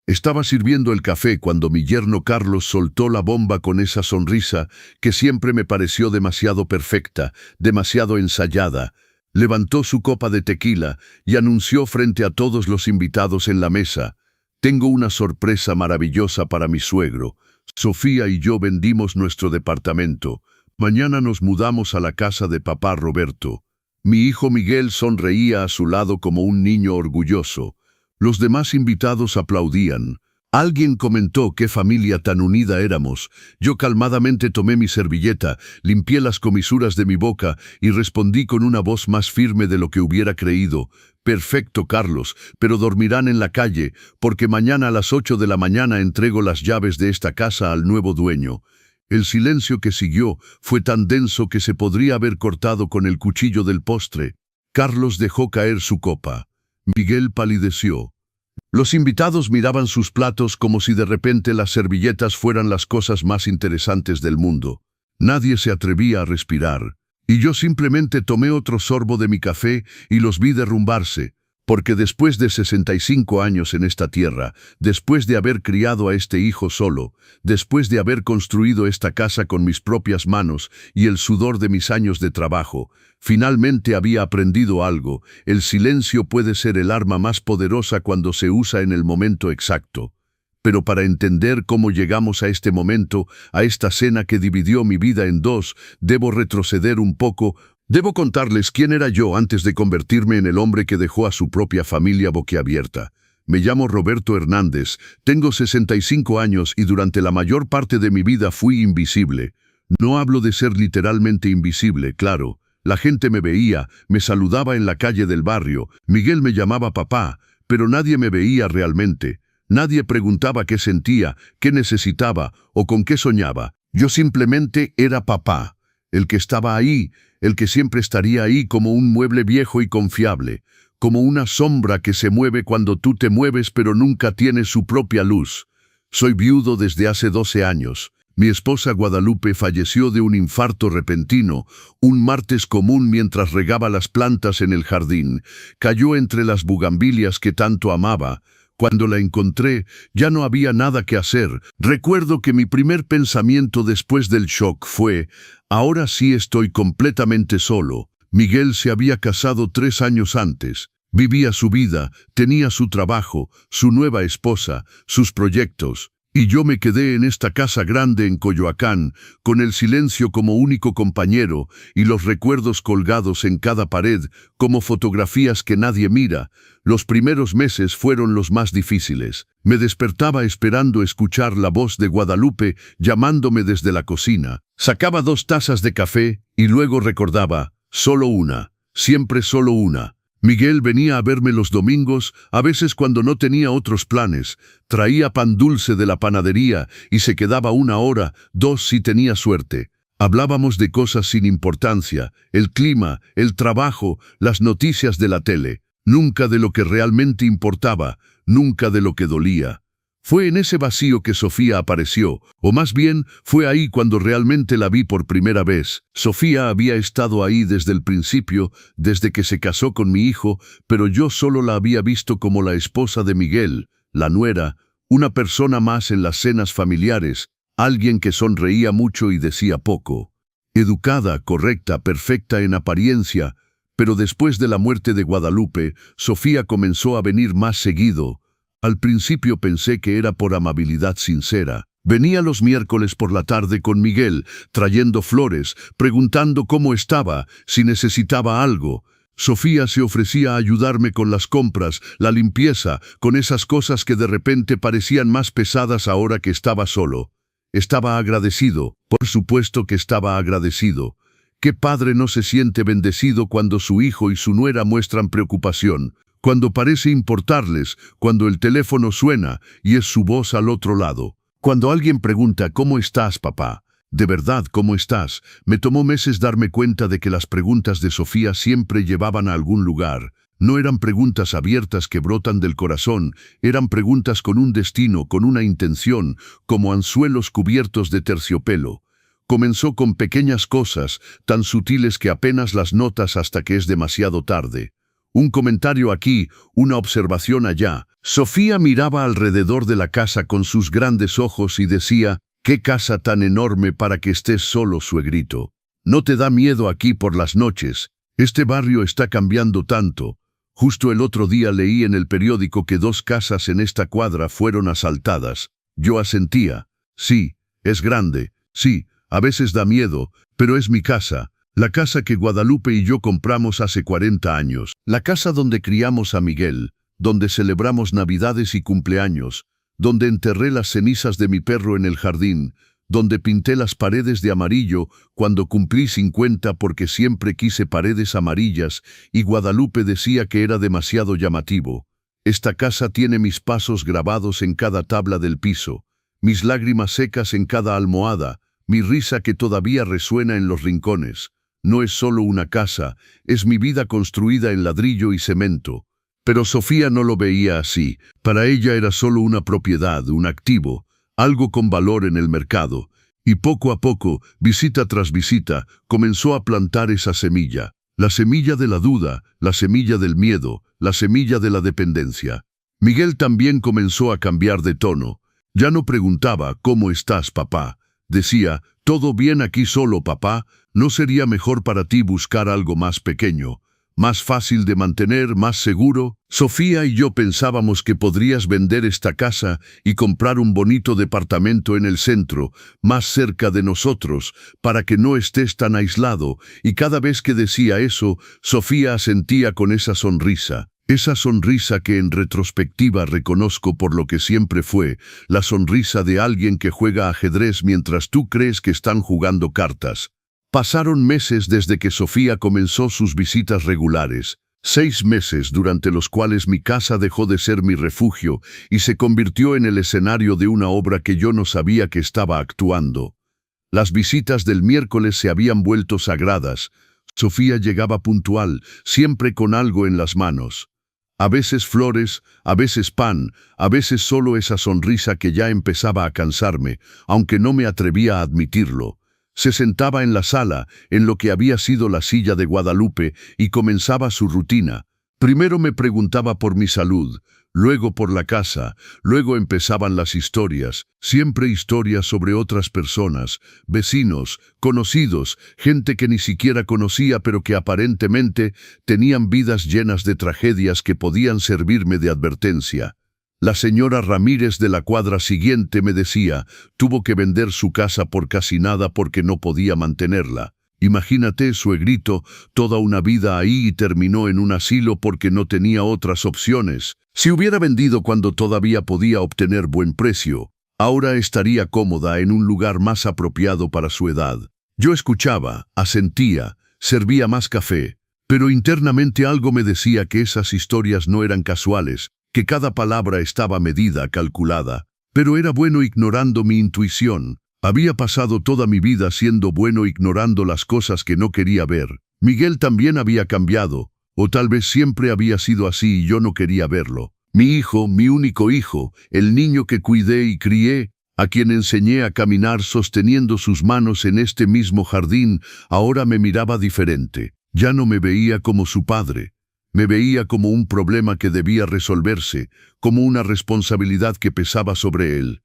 Estaba sirviendo el café cuando mi yerno Carlos soltó la bomba con esa sonrisa que siempre me pareció demasiado perfecta, demasiado ensayada. Levantó su copa de tequila y anunció frente a todos los invitados en la mesa: «Tengo una sorpresa maravillosa para mi suegro. Sofía y yo vendimos nuestro departamento. Mañana nos mudamos a la casa de papá Roberto». Mi hijo Miguel sonreía a su lado como un niño orgulloso. Los demás invitados aplaudían. Alguien comentó qué familia tan unida éramos. Yo calmadamente tomé mi servilleta, limpié las comisuras de mi boca y respondí con una voz más firme de lo que hubiera creído: «Perfecto, Carlos, pero dormirán en la calle, porque mañana a las 8 de la mañana entrego las llaves de esta casa al nuevo dueño». El silencio que siguió fue tan denso que se podría haber cortado con el cuchillo del postre. Carlos dejó caer su copa. Miguel palideció. Los invitados miraban sus platos como si de repente las servilletas fueran las cosas más interesantes del mundo. Nadie se atrevía a respirar. Y yo simplemente tomé otro sorbo de mi café y los vi derrumbarse. Porque después de 65 años en esta tierra, después de haber criado a este hijo solo, después de haber construido esta casa con mis propias manos y el sudor de mis años de trabajo, finalmente había aprendido algo: el silencio puede ser el arma más poderosa cuando se usa en el momento exacto. Pero para entender cómo llegamos a este momento, a esta cena que dividió mi vida en dos, debo retroceder un poco. Debo contarles quién era yo antes de convertirme en el hombre que dejó a su propia familia boquiabierta. Me llamo Roberto Hernández, tengo 65 años y durante la mayor parte de mi vida fui invisible. No hablo de ser literalmente invisible, claro. La gente me veía, me saludaba en la calle del barrio, Miguel me llamaba papá, pero nadie me veía realmente. Nadie preguntaba qué sentía, qué necesitaba o con qué soñaba. Yo simplemente era papá, el que estaba ahí, el que siempre estaría ahí como un mueble viejo y confiable, como una sombra que se mueve cuando tú te mueves pero nunca tiene su propia luz. Soy viudo desde hace 12 años. Mi esposa Guadalupe falleció de un infarto repentino, un martes común mientras regaba las plantas en el jardín. Cayó entre las bugambilias que tanto amaba. Cuando la encontré, ya no había nada que hacer. Recuerdo que mi primer pensamiento después del shock fue: ahora sí estoy completamente solo. Miguel se había casado 3 años antes. Vivía su vida, tenía su trabajo, su nueva esposa, sus proyectos. Y yo me quedé en esta casa grande en Coyoacán, con el silencio como único compañero y los recuerdos colgados en cada pared, como fotografías que nadie mira. Los primeros meses fueron los más difíciles. Me despertaba esperando escuchar la voz de Guadalupe llamándome desde la cocina. Sacaba 2 tazas de café y luego recordaba: solo una, siempre solo una. Miguel venía a verme los domingos, a veces cuando no tenía otros planes. Traía pan dulce de la panadería y se quedaba 1 hora, 2 si tenía suerte. Hablábamos de cosas sin importancia: el clima, el trabajo, las noticias de la tele. Nunca de lo que realmente importaba, nunca de lo que dolía. Fue en ese vacío que Sofía apareció, o más bien, fue ahí cuando realmente la vi por primera vez. Sofía había estado ahí desde el principio, desde que se casó con mi hijo, pero yo solo la había visto como la esposa de Miguel, la nuera, una persona más en las cenas familiares, alguien que sonreía mucho y decía poco. Educada, correcta, perfecta en apariencia, pero después de la muerte de Guadalupe, Sofía comenzó a venir más seguido. Al principio pensé que era por amabilidad sincera. Venía los miércoles por la tarde con Miguel, trayendo flores, preguntando cómo estaba, si necesitaba algo. Sofía se ofrecía a ayudarme con las compras, la limpieza, con esas cosas que de repente parecían más pesadas ahora que estaba solo. Estaba agradecido, por supuesto que estaba agradecido. ¿Qué padre no se siente bendecido cuando su hijo y su nuera muestran preocupación? Cuando parece importarles, cuando el teléfono suena y es su voz al otro lado. Cuando alguien pregunta: ¿cómo estás, papá? ¿De verdad cómo estás? Me tomó meses darme cuenta de que las preguntas de Sofía siempre llevaban a algún lugar. No eran preguntas abiertas que brotan del corazón, eran preguntas con un destino, con una intención, como anzuelos cubiertos de terciopelo. Comenzó con pequeñas cosas, tan sutiles que apenas las notas hasta que es demasiado tarde. un comentario aquí, una observación allá. Sofía miraba alrededor de la casa con sus grandes ojos y decía, «¡Qué casa tan enorme para que estés solo, suegrito! ¿No te da miedo aquí por las noches? Este barrio está cambiando tanto». Justo el otro día leí en el periódico que 2 casas en esta cuadra fueron asaltadas. Yo asentía. Sí, es grande. Sí, a veces da miedo, pero es mi casa. La casa que Guadalupe y yo compramos hace 40 años. La casa donde criamos a Miguel, donde celebramos Navidades y cumpleaños, donde enterré las cenizas de mi perro en el jardín, donde pinté las paredes de amarillo cuando cumplí 50 porque siempre quise paredes amarillas y Guadalupe decía que era demasiado llamativo. Esta casa tiene mis pasos grabados en cada tabla del piso, mis lágrimas secas en cada almohada, mi risa que todavía resuena en los rincones. No es solo una casa, es mi vida construida en ladrillo y cemento. Pero Sofía no lo veía así. Para ella era solo una propiedad, un activo, algo con valor en el mercado, y poco a poco, visita tras visita, comenzó a plantar esa semilla. La semilla de la duda, la semilla del miedo, la semilla de la dependencia. Miguel también comenzó a cambiar de tono. Ya no preguntaba, «¿Cómo estás, papá?». Decía, «¿Todo bien aquí solo, papá? ¿No sería mejor para ti buscar algo más pequeño? Más fácil de mantener, más seguro». Sofía y yo pensábamos que podrías vender esta casa y comprar un bonito departamento en el centro, más cerca de nosotros, para que no estés tan aislado, y cada vez que decía eso, Sofía asentía con esa sonrisa que en retrospectiva reconozco por lo que siempre fue, la sonrisa de alguien que juega ajedrez mientras tú crees que están jugando cartas. Pasaron meses desde que Sofía comenzó sus visitas regulares, 6 meses durante los cuales mi casa dejó de ser mi refugio y se convirtió en el escenario de una obra que yo no sabía que estaba actuando. Las visitas del miércoles se habían vuelto sagradas. Sofía llegaba puntual, siempre con algo en las manos. A veces flores, a veces pan, a veces solo esa sonrisa que ya empezaba a cansarme, aunque no me atrevía a admitirlo. Se sentaba en la sala, en lo que había sido la silla de Guadalupe, y comenzaba su rutina. Primero me preguntaba por mi salud, luego por la casa, luego empezaban las historias, siempre historias sobre otras personas, vecinos, conocidos, gente que ni siquiera conocía pero que aparentemente tenían vidas llenas de tragedias que podían servirme de advertencia. La señora Ramírez de la cuadra siguiente me decía, tuvo que vender su casa por casi nada porque no podía mantenerla. Imagínate, suegrito, toda una vida ahí y terminó en un asilo porque no tenía otras opciones. Si hubiera vendido cuando todavía podía obtener buen precio, ahora estaría cómoda en un lugar más apropiado para su edad. Yo escuchaba, asentía, servía más café, pero internamente algo me decía que esas historias no eran casuales, que cada palabra estaba medida, calculada, pero era bueno ignorando mi intuición. Había pasado toda mi vida siendo bueno ignorando las cosas que no quería ver. Miguel también había cambiado, o tal vez siempre había sido así y yo no quería verlo. Mi hijo, mi único hijo, el niño que cuidé y crié, a quien enseñé a caminar sosteniendo sus manos en este mismo jardín, ahora me miraba diferente. Ya no me veía como su padre. Me veía como un problema que debía resolverse, como una responsabilidad que pesaba sobre él.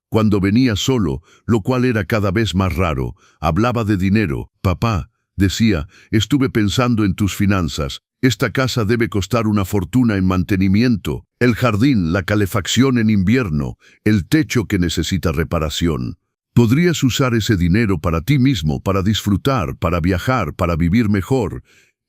Cuando venía solo, lo cual era cada vez más raro, hablaba de dinero. «Papá», decía, «estuve pensando en tus finanzas. Esta casa debe costar una fortuna en mantenimiento, el jardín, la calefacción en invierno, el techo que necesita reparación. Podrías usar ese dinero para ti mismo, para disfrutar, para viajar, para vivir mejor».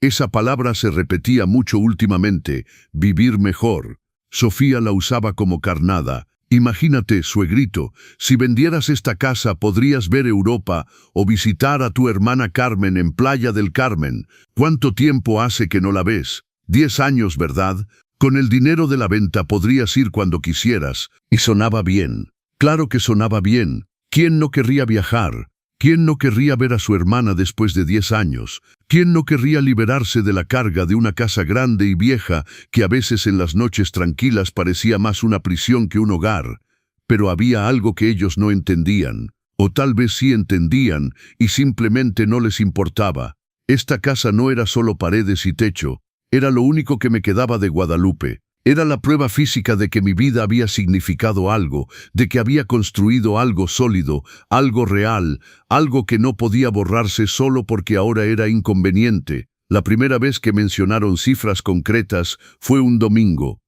Esa palabra se repetía mucho últimamente, vivir mejor. Sofía la usaba como carnada. Imagínate, suegrito, si vendieras esta casa podrías ver Europa o visitar a tu hermana Carmen en Playa del Carmen. ¿Cuánto tiempo hace que no la ves? 10 años, ¿verdad? Con el dinero de la venta podrías ir cuando quisieras. Y sonaba bien. Claro que sonaba bien. ¿Quién no querría viajar? ¿Quién no querría ver a su hermana después de 10 años? ¿Quién no querría liberarse de la carga de una casa grande y vieja que a veces en las noches tranquilas parecía más una prisión que un hogar? Pero había algo que ellos no entendían, o tal vez sí entendían y simplemente no les importaba. Esta casa no era solo paredes y techo, Era lo único que me quedaba de Guadalupe. Era la prueba física de que mi vida había significado algo, de que había construido algo sólido, algo real, algo que no podía borrarse solo porque ahora era inconveniente. La primera vez que mencionaron cifras concretas fue un domingo.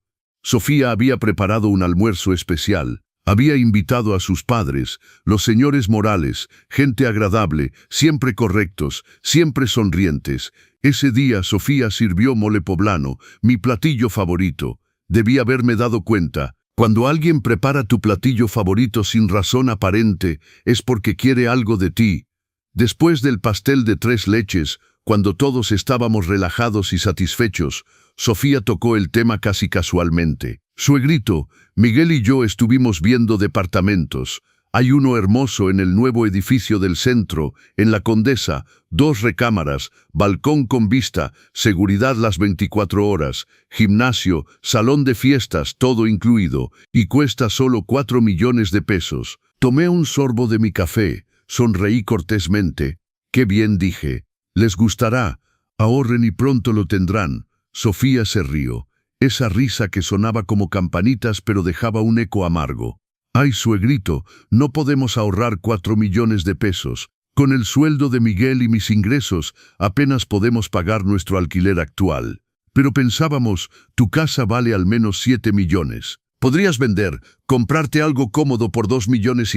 Sofía había preparado un almuerzo especial. Había invitado a sus padres, los señores Morales, gente agradable, siempre correctos, siempre sonrientes. Ese día Sofía sirvió mole poblano, mi platillo favorito. Debí haberme dado cuenta. Cuando alguien prepara tu platillo favorito sin razón aparente, es porque quiere algo de ti. Después del pastel de 3 leches, cuando todos estábamos relajados y satisfechos, Sofía tocó el tema casi casualmente. Suegrito, Miguel y yo estuvimos viendo departamentos. Hay uno hermoso en el nuevo edificio del centro, en la Condesa, 2 recámaras, balcón con vista, seguridad las 24 horas, gimnasio, salón de fiestas, todo incluido, y cuesta solo 4 millones de pesos. Tomé un sorbo de mi café, sonreí cortésmente. «Qué bien», dije. «Les gustará. Ahorren y pronto lo tendrán». Sofía se rió. Esa risa que sonaba como campanitas pero dejaba un eco amargo. «Ay, suegrito, no podemos ahorrar 4 millones de pesos. Con el sueldo de Miguel y mis ingresos, apenas podemos pagar nuestro alquiler actual. Pero pensábamos, tu casa vale al menos 7 millones. Podrías vender, comprarte algo cómodo por 2,5 millones,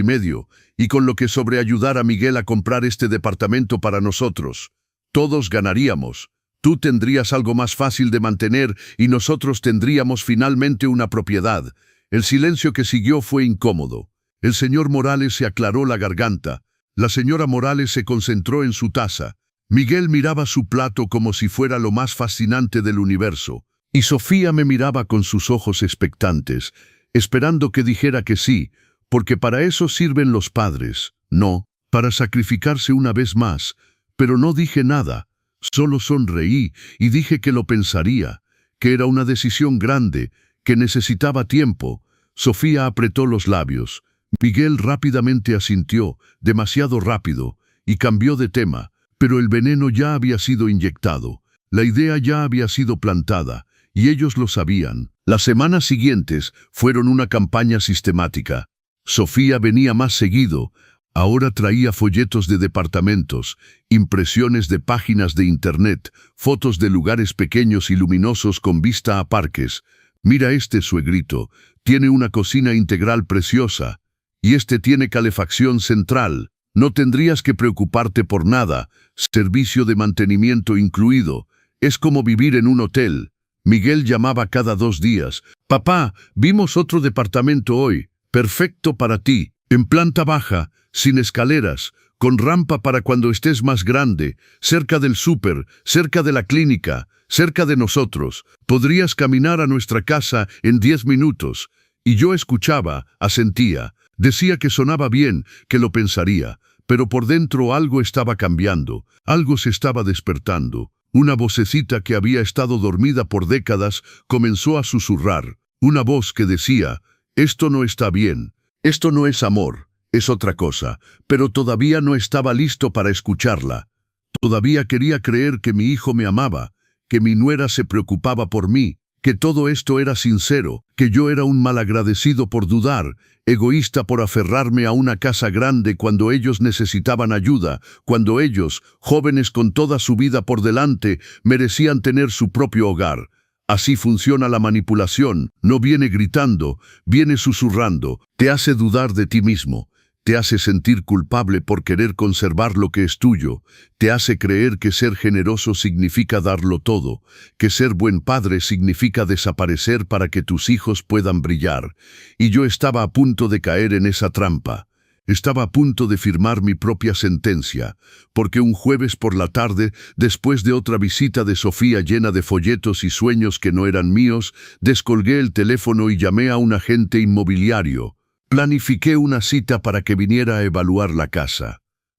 y con lo que sobreayudar a Miguel a comprar este departamento para nosotros. Todos ganaríamos. Tú tendrías algo más fácil de mantener y nosotros tendríamos finalmente una propiedad». El silencio que siguió fue incómodo. El señor Morales se aclaró la garganta. La señora Morales se concentró en su taza. Miguel miraba su plato como si fuera lo más fascinante del universo. Y Sofía me miraba con sus ojos expectantes, esperando que dijera que sí, porque para eso sirven los padres. No, para sacrificarse una vez más. Pero no dije nada. Solo sonreí y dije que lo pensaría, que era una decisión grande, que necesitaba tiempo. Sofía apretó los labios. Miguel rápidamente asintió, demasiado rápido, y cambió de tema, pero el veneno ya había sido inyectado. La idea ya había sido plantada, y ellos lo sabían. Las semanas siguientes fueron una campaña sistemática. Sofía venía más seguido. Ahora traía folletos de departamentos, impresiones de páginas de internet, fotos de lugares pequeños y luminosos con vista a parques. «Mira este, suegrito, tiene una cocina integral preciosa. Y este tiene calefacción central. No tendrías que preocuparte por nada. Servicio de mantenimiento incluido. Es como vivir en un hotel». Miguel llamaba cada 2 días. «Papá, vimos otro departamento hoy. Perfecto para ti. En planta baja, sin escaleras, con rampa para cuando estés más grande, cerca del súper, cerca de la clínica, cerca de nosotros. Podrías caminar a nuestra casa en 10 minutos». Y yo escuchaba, asentía. Decía que sonaba bien, que lo pensaría. Pero por dentro algo estaba cambiando, algo se estaba despertando. Una vocecita que había estado dormida por décadas comenzó a susurrar. Una voz que decía: «Esto no está bien. Esto no es amor, es otra cosa». Pero todavía no estaba listo para escucharla. Todavía quería creer que mi hijo me amaba, que mi nuera se preocupaba por mí, que todo esto era sincero, que yo era un malagradecido por dudar, egoísta por aferrarme a una casa grande cuando ellos necesitaban ayuda, cuando ellos, jóvenes con toda su vida por delante, merecían tener su propio hogar. Así funciona la manipulación, no viene gritando, viene susurrando, te hace dudar de ti mismo. Te hace sentir culpable por querer conservar lo que es tuyo. Te hace creer que ser generoso significa darlo todo, que ser buen padre significa desaparecer para que tus hijos puedan brillar. Y yo estaba a punto de caer en esa trampa. Estaba a punto de firmar mi propia sentencia, porque un jueves por la tarde, después de otra visita de Sofía llena de folletos y sueños que no eran míos, descolgué el teléfono y llamé a un agente inmobiliario. Planifiqué una cita para que viniera a evaluar la casa.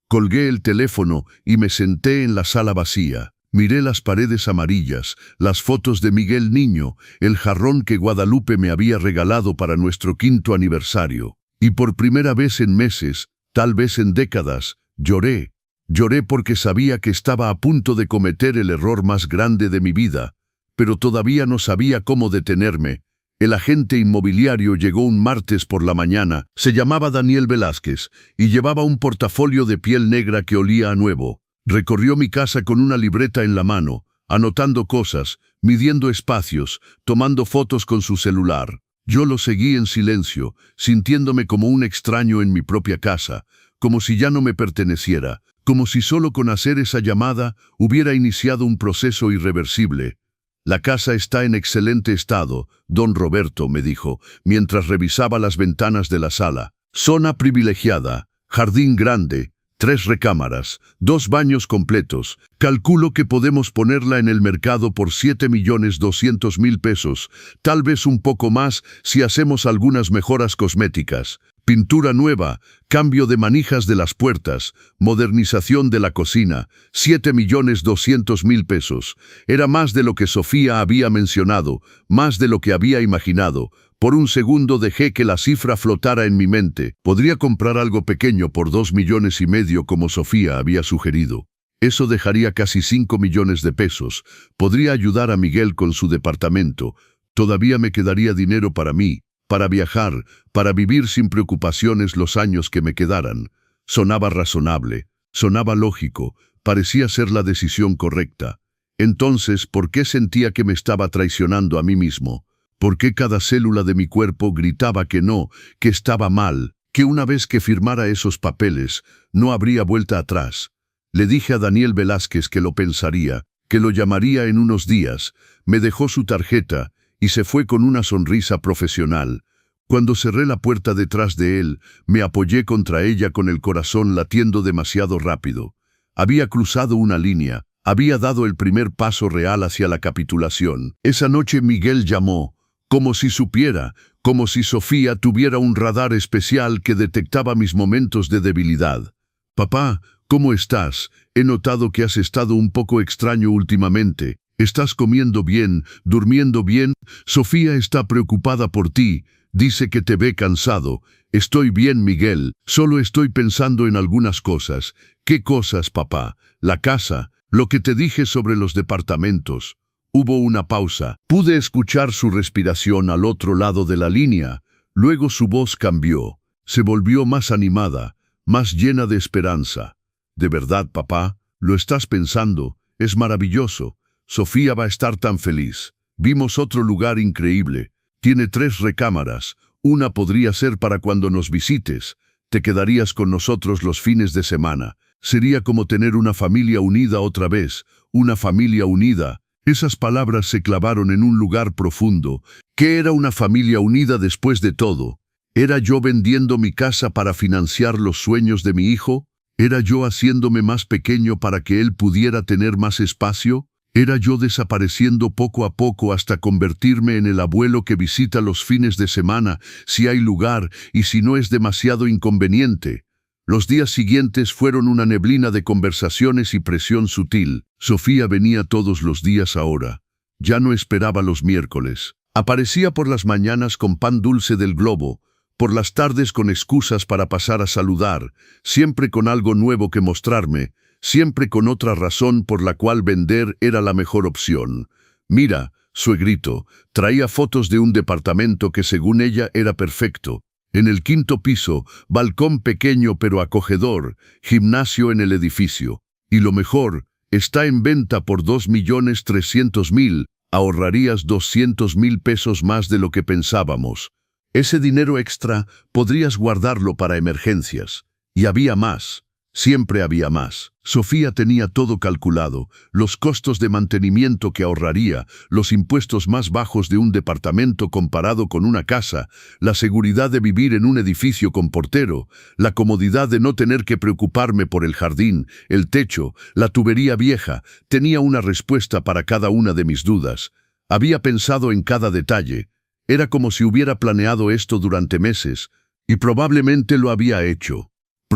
Colgué el teléfono y me senté en la sala vacía. Miré las paredes amarillas, las fotos de Miguel niño, el jarrón que Guadalupe me había regalado para nuestro 5º aniversario. Y por primera vez en meses, tal vez en décadas, lloré. Lloré porque sabía que estaba a punto de cometer el error más grande de mi vida. pero todavía no sabía cómo detenerme. El agente inmobiliario llegó un martes por la mañana, se llamaba Daniel Velázquez, y llevaba un portafolio de piel negra que olía a nuevo. Recorrió mi casa con una libreta en la mano, anotando cosas, midiendo espacios, tomando fotos con su celular. Yo lo seguí en silencio, sintiéndome como un extraño en mi propia casa, como si ya no me perteneciera, como si solo con hacer esa llamada hubiera iniciado un proceso irreversible. «La casa está en excelente estado», don Roberto me dijo, mientras revisaba las ventanas de la sala. «Zona privilegiada, jardín grande, 3 recámaras, 2 baños completos. Calculo que podemos ponerla en el mercado por 7.200.000 pesos, tal vez un poco más si hacemos algunas mejoras cosméticas. Pintura nueva, cambio de manijas de las puertas, modernización de la cocina, 7.200.000 pesos. Era más de lo que Sofía había mencionado, más de lo que había imaginado. Por un segundo dejé que la cifra flotara en mi mente. Podría comprar algo pequeño por 2,5 millones como Sofía había sugerido. Eso dejaría casi 5 millones de pesos. Podría ayudar a Miguel con su departamento. Todavía me quedaría dinero para mí, para viajar, para vivir sin preocupaciones los años que me quedaran. Sonaba razonable, sonaba lógico, parecía ser la decisión correcta. Entonces, ¿por qué sentía que me estaba traicionando a mí mismo? ¿Por qué cada célula de mi cuerpo gritaba que no, que estaba mal, que una vez que firmara esos papeles, no habría vuelta atrás? Le dije a Daniel Velázquez que lo pensaría, que lo llamaría en unos días. Me dejó su tarjeta y se fue con una sonrisa profesional. Cuando cerré la puerta detrás de él, me apoyé contra ella con el corazón latiendo demasiado rápido. Había cruzado una línea, había dado el primer paso real hacia la capitulación. Esa noche Miguel llamó, como si supiera, como si Sofía tuviera un radar especial que detectaba mis momentos de debilidad. «Papá, ¿cómo estás? He notado que has estado un poco extraño últimamente. ¿Estás comiendo bien, durmiendo bien? Sofía está preocupada por ti. Dice que te ve cansado». «Estoy bien, Miguel. Solo estoy pensando en algunas cosas». «¿Qué cosas, papá?» «La casa, lo que te dije sobre los departamentos». Hubo una pausa. Pude escuchar su respiración al otro lado de la línea. Luego su voz cambió. Se volvió más animada, más llena de esperanza. «¿De verdad, papá? ¿Lo estás pensando? Es maravilloso. Sofía va a estar tan feliz. Vimos otro lugar increíble. Tiene 3 recámaras. Una podría ser para cuando nos visites. Te quedarías con nosotros los fines de semana. Sería como tener una familia unida otra vez. Una familia unida». Esas palabras se clavaron en un lugar profundo. ¿Qué era una familia unida después de todo? ¿Era yo vendiendo mi casa para financiar los sueños de mi hijo? ¿Era yo haciéndome más pequeño para que él pudiera tener más espacio? ¿Era yo desapareciendo poco a poco hasta convertirme en el abuelo que visita los fines de semana, si hay lugar y si no es demasiado inconveniente? Los días siguientes fueron una neblina de conversaciones y presión sutil. Sofía venía todos los días ahora. Ya no esperaba los miércoles. Aparecía por las mañanas con pan dulce del Globo, por las tardes con excusas para pasar a saludar, siempre con algo nuevo que mostrarme, siempre con otra razón por la cual vender era la mejor opción. «Mira», suegrito, traía fotos de un departamento que según ella era perfecto. En el 5º piso, balcón pequeño pero acogedor, gimnasio en el edificio. Y lo mejor, está en venta por 2.300.000, ahorrarías 200.000 pesos más de lo que pensábamos. Ese dinero extra podrías guardarlo para emergencias. Y había más. Siempre había más. Sofía tenía todo calculado, los costos de mantenimiento que ahorraría, los impuestos más bajos de un departamento comparado con una casa, la seguridad de vivir en un edificio con portero, la comodidad de no tener que preocuparme por el jardín, el techo, la tubería vieja. Tenía una respuesta para cada una de mis dudas. Había pensado en cada detalle. Era como si hubiera planeado esto durante meses, y probablemente lo había hecho.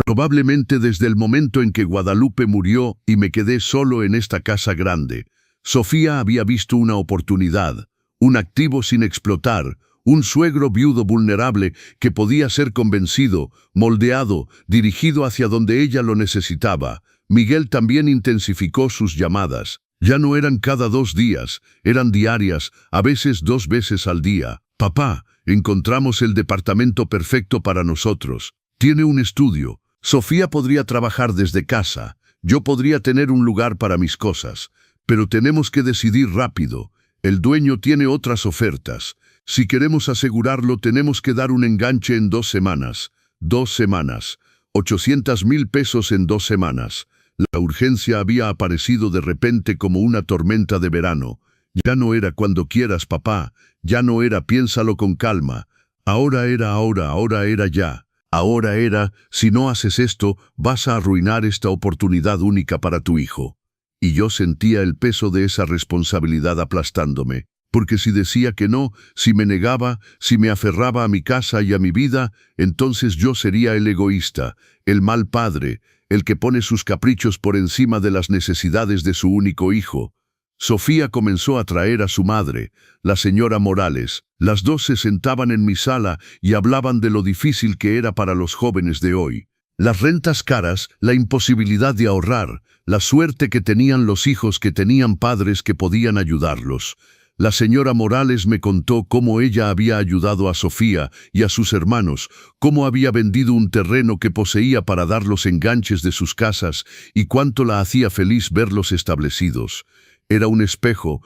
Probablemente desde el momento en que Guadalupe murió y me quedé solo en esta casa grande. Sofía había visto una oportunidad, un activo sin explotar, un suegro viudo vulnerable que podía ser convencido, moldeado, dirigido hacia donde ella lo necesitaba. Miguel también intensificó sus llamadas. Ya no eran cada 2 días, eran diarias, a veces 2 veces al día. Papá, encontramos el departamento perfecto para nosotros. Tiene un estudio. Sofía podría trabajar desde casa. Yo podría tener un lugar para mis cosas. Pero tenemos que decidir rápido. El dueño tiene otras ofertas. Si queremos asegurarlo, tenemos que dar un enganche en 2 semanas. 2 semanas. 800,000 pesos en 2 semanas. La urgencia había aparecido de repente como una tormenta de verano. Ya no era cuando quieras, papá. Ya no era piénsalo con calma. Ahora era ya. Ahora era, si no haces esto, vas a arruinar esta oportunidad única para tu hijo. Y yo sentía el peso de esa responsabilidad aplastándome. Porque si decía que no, si me negaba, si me aferraba a mi casa y a mi vida, entonces yo sería el egoísta, el mal padre, el que pone sus caprichos por encima de las necesidades de su único hijo. Sofía comenzó a traer a su madre, la señora Morales. Las dos se sentaban en mi sala y hablaban de lo difícil que era para los jóvenes de hoy. Las rentas caras, la imposibilidad de ahorrar, la suerte que tenían los hijos que tenían padres que podían ayudarlos. La señora Morales me contó cómo ella había ayudado a Sofía y a sus hermanos, cómo había vendido un terreno que poseía para dar los enganches de sus casas y cuánto la hacía feliz verlos establecidos. Era un espejo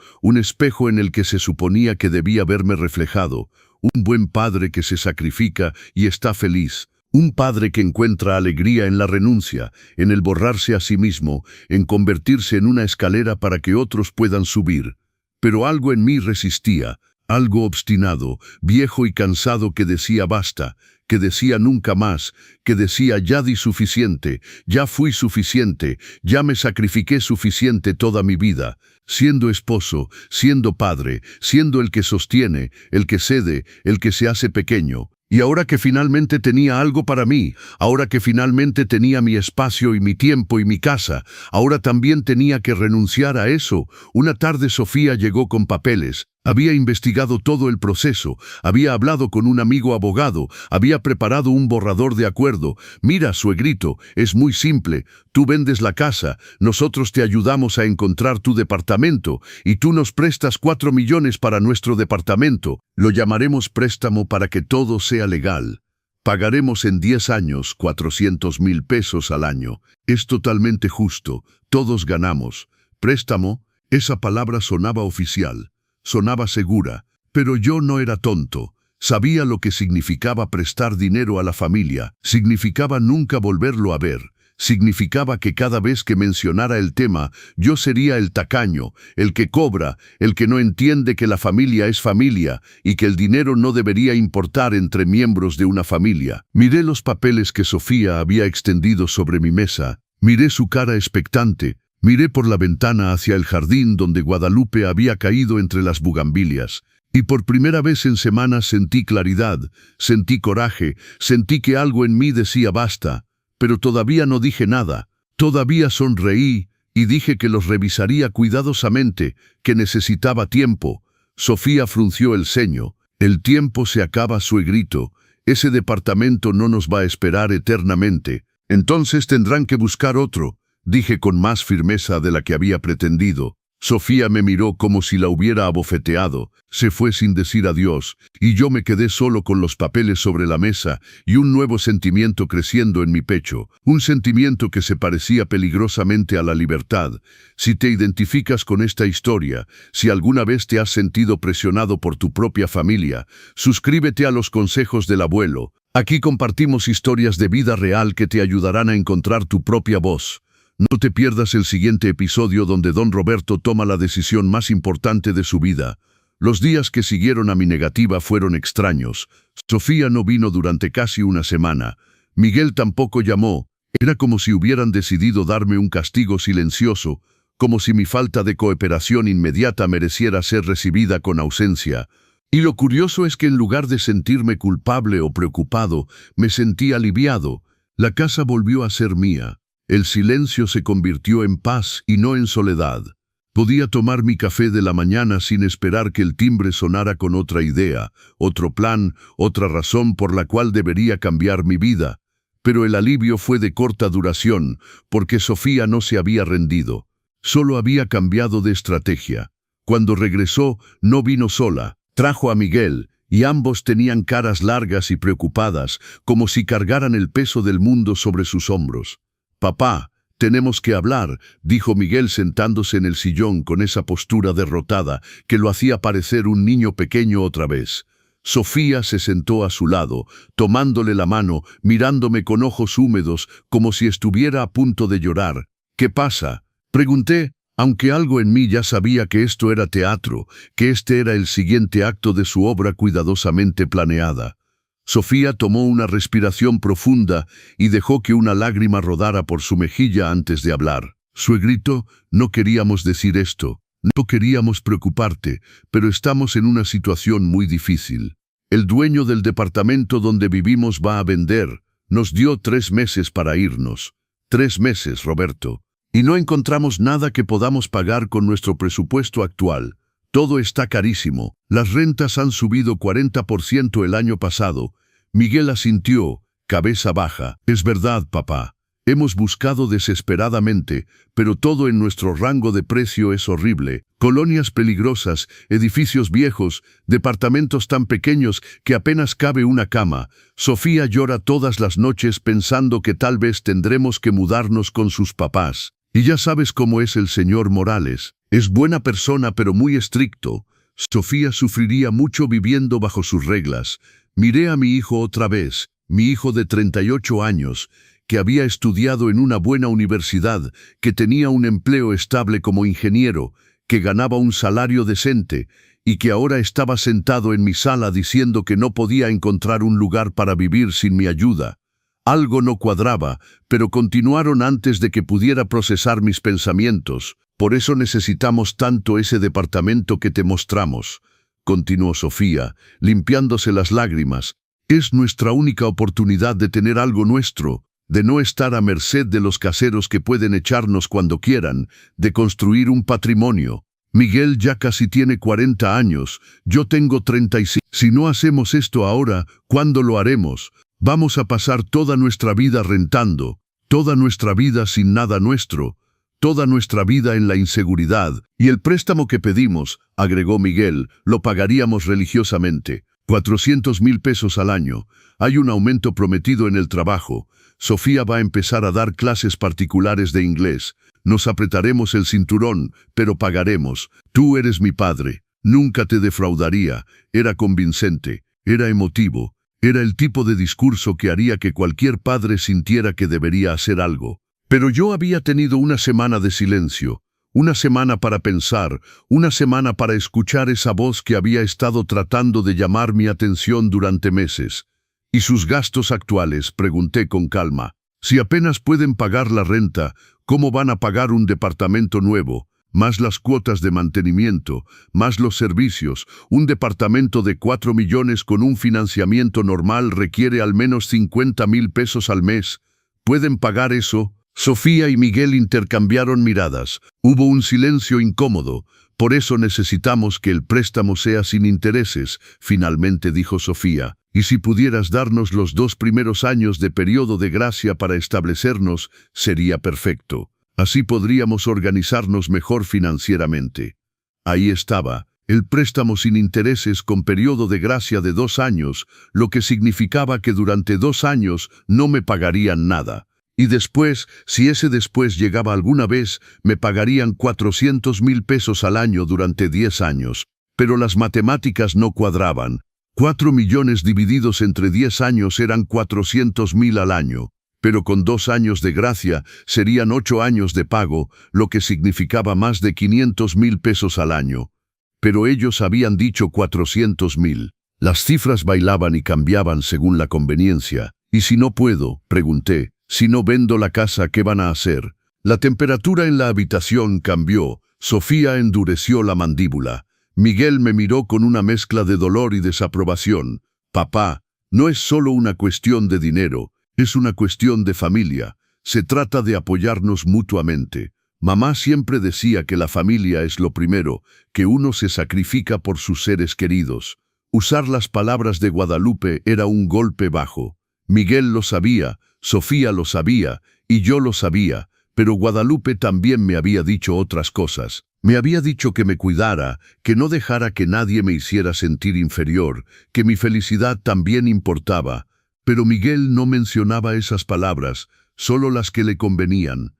en el que se suponía que debía verme reflejado, un buen padre que se sacrifica y está feliz. Un padre que encuentra alegría en la renuncia, en el borrarse a sí mismo, en convertirse en una escalera para que otros puedan subir. Pero algo en mí resistía, algo obstinado, viejo y cansado que decía basta, que decía nunca más, que decía ya di suficiente, ya fui suficiente, ya me sacrifiqué suficiente toda mi vida, siendo esposo, siendo padre, siendo el que sostiene, el que cede, el que se hace pequeño. Y ahora que finalmente tenía algo para mí, ahora que finalmente tenía mi espacio y mi tiempo y mi casa, ahora también tenía que renunciar a eso. Una tarde Sofía llegó con papeles. Había investigado todo el proceso, había hablado con un amigo abogado, había preparado un borrador de acuerdo. Mira, suegrito, es muy simple. Tú vendes la casa, nosotros te ayudamos a encontrar tu departamento y tú nos prestas 4 millones para nuestro departamento. Lo llamaremos préstamo para que todo sea legal. Pagaremos en 10 años 400,000 pesos al año. Es totalmente justo, todos ganamos. Préstamo, esa palabra sonaba oficial. Sonaba segura, pero yo no era tonto. Sabía lo que significaba prestar dinero a la familia. Significaba nunca volverlo a ver. Significaba que cada vez que mencionara el tema, yo sería el tacaño, el que cobra, el que no entiende que la familia es familia y que el dinero no debería importar entre miembros de una familia. Miré los papeles que Sofía había extendido sobre mi mesa. Miré su cara expectante. Miré por la ventana hacia el jardín donde Guadalupe había caído entre las bugambilias, y por primera vez en semanas sentí claridad, sentí coraje, sentí que algo en mí decía basta, pero todavía no dije nada. Todavía sonreí y dije que los revisaría cuidadosamente, que necesitaba tiempo. Sofía frunció el ceño. El tiempo se acaba, suegrito. Ese departamento no nos va a esperar eternamente. Entonces tendrán que buscar otro. Dije con más firmeza de la que había pretendido. Sofía me miró como si la hubiera abofeteado. Se fue sin decir adiós, y yo me quedé solo con los papeles sobre la mesa y un nuevo sentimiento creciendo en mi pecho. Un sentimiento que se parecía peligrosamente a la libertad. Si te identificas con esta historia, si alguna vez te has sentido presionado por tu propia familia, suscríbete a los consejos del abuelo. Aquí compartimos historias de vida real que te ayudarán a encontrar tu propia voz. No te pierdas el siguiente episodio donde Don Roberto toma la decisión más importante de su vida. Los días que siguieron a mi negativa fueron extraños. Sofía no vino durante casi una semana. Miguel tampoco llamó. Era como si hubieran decidido darme un castigo silencioso, como si mi falta de cooperación inmediata mereciera ser recibida con ausencia. Y lo curioso es que en lugar de sentirme culpable o preocupado, me sentí aliviado. La casa volvió a ser mía. El silencio se convirtió en paz y no en soledad. Podía tomar mi café de la mañana sin esperar que el timbre sonara con otra idea, otro plan, otra razón por la cual debería cambiar mi vida. Pero el alivio fue de corta duración, porque Sofía no se había rendido. Solo había cambiado de estrategia. Cuando regresó, no vino sola. Trajo a Miguel, y ambos tenían caras largas y preocupadas, como si cargaran el peso del mundo sobre sus hombros. «Papá, tenemos que hablar», dijo Miguel sentándose en el sillón con esa postura derrotada que lo hacía parecer un niño pequeño otra vez. Sofía se sentó a su lado, tomándole la mano, mirándome con ojos húmedos, como si estuviera a punto de llorar. «¿Qué pasa?», pregunté, aunque algo en mí ya sabía que esto era teatro, que este era el siguiente acto de su obra cuidadosamente planeada. Sofía tomó una respiración profunda y dejó que una lágrima rodara por su mejilla antes de hablar. «Suegrito, no queríamos decir esto. No queríamos preocuparte, pero estamos en una situación muy difícil. El dueño del departamento donde vivimos va a vender. Nos dio 3 meses para irnos. 3 meses, Roberto. Y no encontramos nada que podamos pagar con nuestro presupuesto actual. Todo está carísimo. Las rentas han subido 40% el año pasado». Miguel asintió, cabeza baja. «Es verdad, papá. Hemos buscado desesperadamente, pero todo en nuestro rango de precio es horrible. Colonias peligrosas, edificios viejos, departamentos tan pequeños que apenas cabe una cama. Sofía llora todas las noches pensando que tal vez tendremos que mudarnos con sus papás. Y ya sabes cómo es el señor Morales. Es buena persona pero muy estricto. Sofía sufriría mucho viviendo bajo sus reglas. Miré a mi hijo otra vez, mi hijo de 38 años, que había estudiado en una buena universidad, que tenía un empleo estable como ingeniero, que ganaba un salario decente y que ahora estaba sentado en mi sala diciendo que no podía encontrar un lugar para vivir sin mi ayuda. Algo no cuadraba, pero continuaron antes de que pudiera procesar mis pensamientos. «Por eso necesitamos tanto ese departamento que te mostramos», continuó Sofía, limpiándose las lágrimas. «Es nuestra única oportunidad de tener algo nuestro, de no estar a merced de los caseros que pueden echarnos cuando quieran, de construir un patrimonio. Miguel ya casi tiene 40 años, yo tengo 35. Si no hacemos esto ahora, ¿cuándo lo haremos? Vamos a pasar toda nuestra vida rentando, toda nuestra vida sin nada nuestro, toda nuestra vida en la inseguridad. Y el préstamo que pedimos», agregó Miguel, «lo pagaríamos religiosamente. 400,000 pesos al año. Hay un aumento prometido en el trabajo. Sofía va a empezar a dar clases particulares de inglés. Nos apretaremos el cinturón, pero pagaremos. Tú eres mi padre. Nunca te defraudaría». Era convincente, era emotivo, era el tipo de discurso que haría que cualquier padre sintiera que debería hacer algo. Pero yo había tenido una semana de silencio, una semana para pensar, una semana para escuchar esa voz que había estado tratando de llamar mi atención durante meses. «¿Y sus gastos actuales?», pregunté con calma. «Si apenas pueden pagar la renta, ¿cómo van a pagar un departamento nuevo? Más las cuotas de mantenimiento, más los servicios. Un departamento de 4 millones con un financiamiento normal requiere al menos 50,000 pesos al mes. ¿Pueden pagar eso?». Sofía y Miguel intercambiaron miradas. Hubo un silencio incómodo. «Por eso necesitamos que el préstamo sea sin intereses», finalmente dijo Sofía. «Y si pudieras darnos los 2 primeros años de periodo de gracia para establecernos, sería perfecto. Así podríamos organizarnos mejor financieramente». Ahí estaba, el préstamo sin intereses con periodo de gracia de 2 años, lo que significaba que durante 2 años no me pagarían nada. Y después, si ese después llegaba alguna vez, me pagarían 400,000 pesos al año durante 10 años. Pero las matemáticas no cuadraban. 4 millones divididos entre 10 años eran 400,000 al año. Pero con 2 años de gracia serían 8 años de pago, lo que significaba más de 500,000 pesos al año. Pero ellos habían dicho 400,000. Las cifras bailaban y cambiaban según la conveniencia. «¿Y si no puedo?», pregunté. «Si no vendo la casa, ¿qué van a hacer?». La temperatura en la habitación cambió. Sofía endureció la mandíbula. Miguel me miró con una mezcla de dolor y desaprobación. «Papá, no es solo una cuestión de dinero, es una cuestión de familia. Se trata de apoyarnos mutuamente. Mamá siempre decía que la familia es lo primero, que uno se sacrifica por sus seres queridos». Usar las palabras de Guadalupe era un golpe bajo. Miguel lo sabía, Sofía lo sabía, y yo lo sabía, Pero Guadalupe también me había dicho otras cosas. Me había dicho que me cuidara, que no dejara que nadie me hiciera sentir inferior, que mi felicidad también importaba. Pero Miguel no mencionaba esas palabras, solo las que le convenían.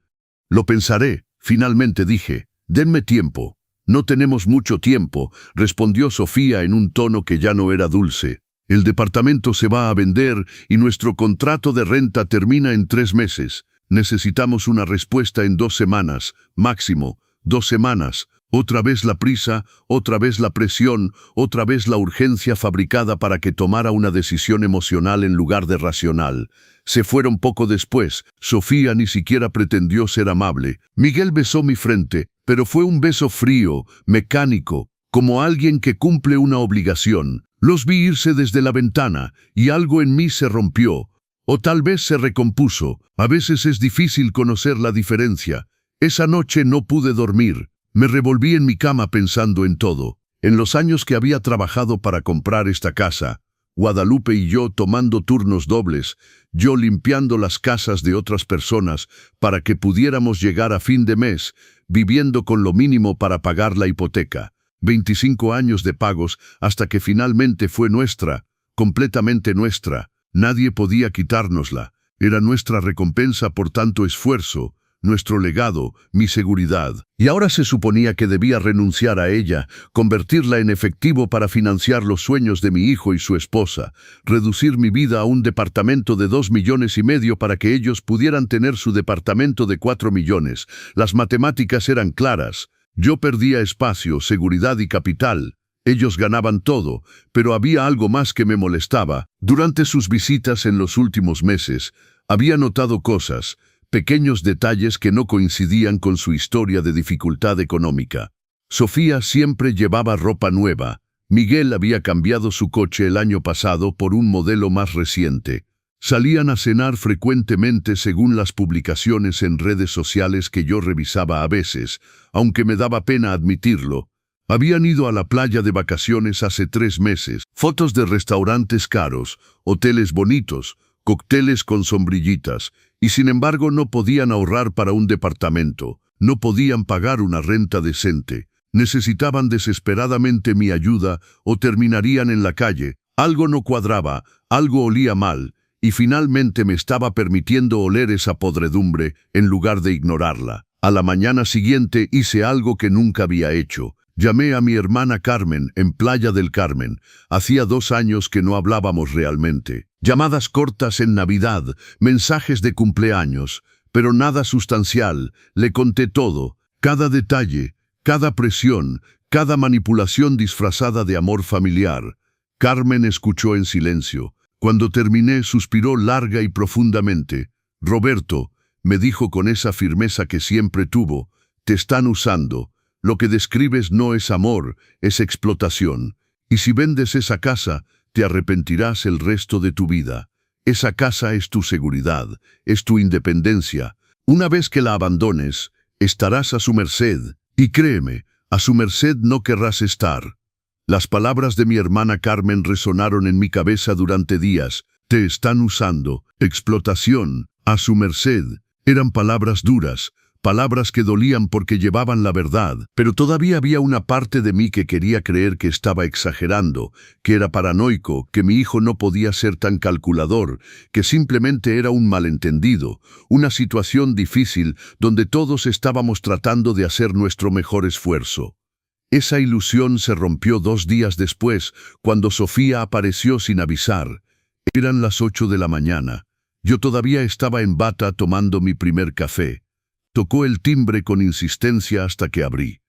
Lo pensaré, finalmente dije. Denme tiempo. No tenemos mucho tiempo, respondió Sofía en un tono que ya no era dulce. El departamento se va a vender y nuestro contrato de renta termina en 3 meses. Necesitamos una respuesta en 2 semanas, máximo, 2 semanas. Otra vez la prisa, otra vez la presión, otra vez la urgencia fabricada para que tomara una decisión emocional en lugar de racional. Se fueron poco después. Sofía ni siquiera pretendió ser amable. Miguel besó mi frente, pero fue un beso frío, mecánico, como alguien que cumple una obligación. Los vi irse desde la ventana, y algo en mí se rompió. O tal vez se recompuso. A veces es difícil conocer la diferencia. Esa noche no pude dormir. Me revolví en mi cama pensando en todo. En los años que había trabajado para comprar esta casa, Guadalupe y yo tomando turnos dobles, yo limpiando las casas de otras personas para que pudiéramos llegar a fin de mes, viviendo con lo mínimo para pagar la hipoteca. 25 años de pagos hasta que finalmente fue nuestra, completamente nuestra. Nadie podía quitárnosla. Era nuestra recompensa por tanto esfuerzo, nuestro legado, mi seguridad. Y ahora se suponía que debía renunciar a ella, convertirla en efectivo para financiar los sueños de mi hijo y su esposa, reducir mi vida a un departamento de 2,5 millones para que ellos pudieran tener su departamento de 4 millones. Las matemáticas eran claras. Yo perdía espacio, seguridad y capital. Ellos ganaban todo, pero había algo más que me molestaba. Durante sus visitas en los últimos meses, había notado cosas, pequeños detalles que no coincidían con su historia de dificultad económica. Sofía siempre llevaba ropa nueva. Miguel había cambiado su coche el año pasado por un modelo más reciente. Salían a cenar frecuentemente según las publicaciones en redes sociales que yo revisaba a veces, aunque me daba pena admitirlo. Habían ido a la playa de vacaciones hace 3 meses. Fotos de restaurantes caros, hoteles bonitos, cócteles con sombrillitas, y sin embargo no podían ahorrar para un departamento, no podían pagar una renta decente. Necesitaban desesperadamente mi ayuda o terminarían en la calle. Algo no cuadraba, algo olía mal, y finalmente me estaba permitiendo oler esa podredumbre en lugar de ignorarla. A la mañana siguiente hice algo que nunca había hecho. Llamé a mi hermana Carmen en Playa del Carmen. Hacía 2 años que no hablábamos realmente. Llamadas cortas en Navidad, mensajes de cumpleaños, pero nada sustancial. Le conté todo, cada detalle, cada presión, cada manipulación disfrazada de amor familiar. Carmen escuchó en silencio. Cuando terminé, suspiró larga y profundamente. Roberto, me dijo con esa firmeza que siempre tuvo, te están usando. Lo que describes no es amor, es explotación. Y si vendes esa casa, te arrepentirás el resto de tu vida. Esa casa es tu seguridad, es tu independencia. Una vez que la abandones, estarás a su merced. Y créeme, a su merced no querrás estar. Las palabras de mi hermana Carmen resonaron en mi cabeza durante días. Te están usando, explotación, a su merced. Eran palabras duras, palabras que dolían porque llevaban la verdad, pero todavía había una parte de mí que quería creer que estaba exagerando, que era paranoico, que mi hijo no podía ser tan calculador, que simplemente era un malentendido, una situación difícil donde todos estábamos tratando de hacer nuestro mejor esfuerzo. Esa ilusión se rompió 2 días después, cuando Sofía apareció sin avisar. Eran las 8 de la mañana. Yo todavía estaba en bata tomando mi primer café. Tocó el timbre con insistencia hasta que abrí.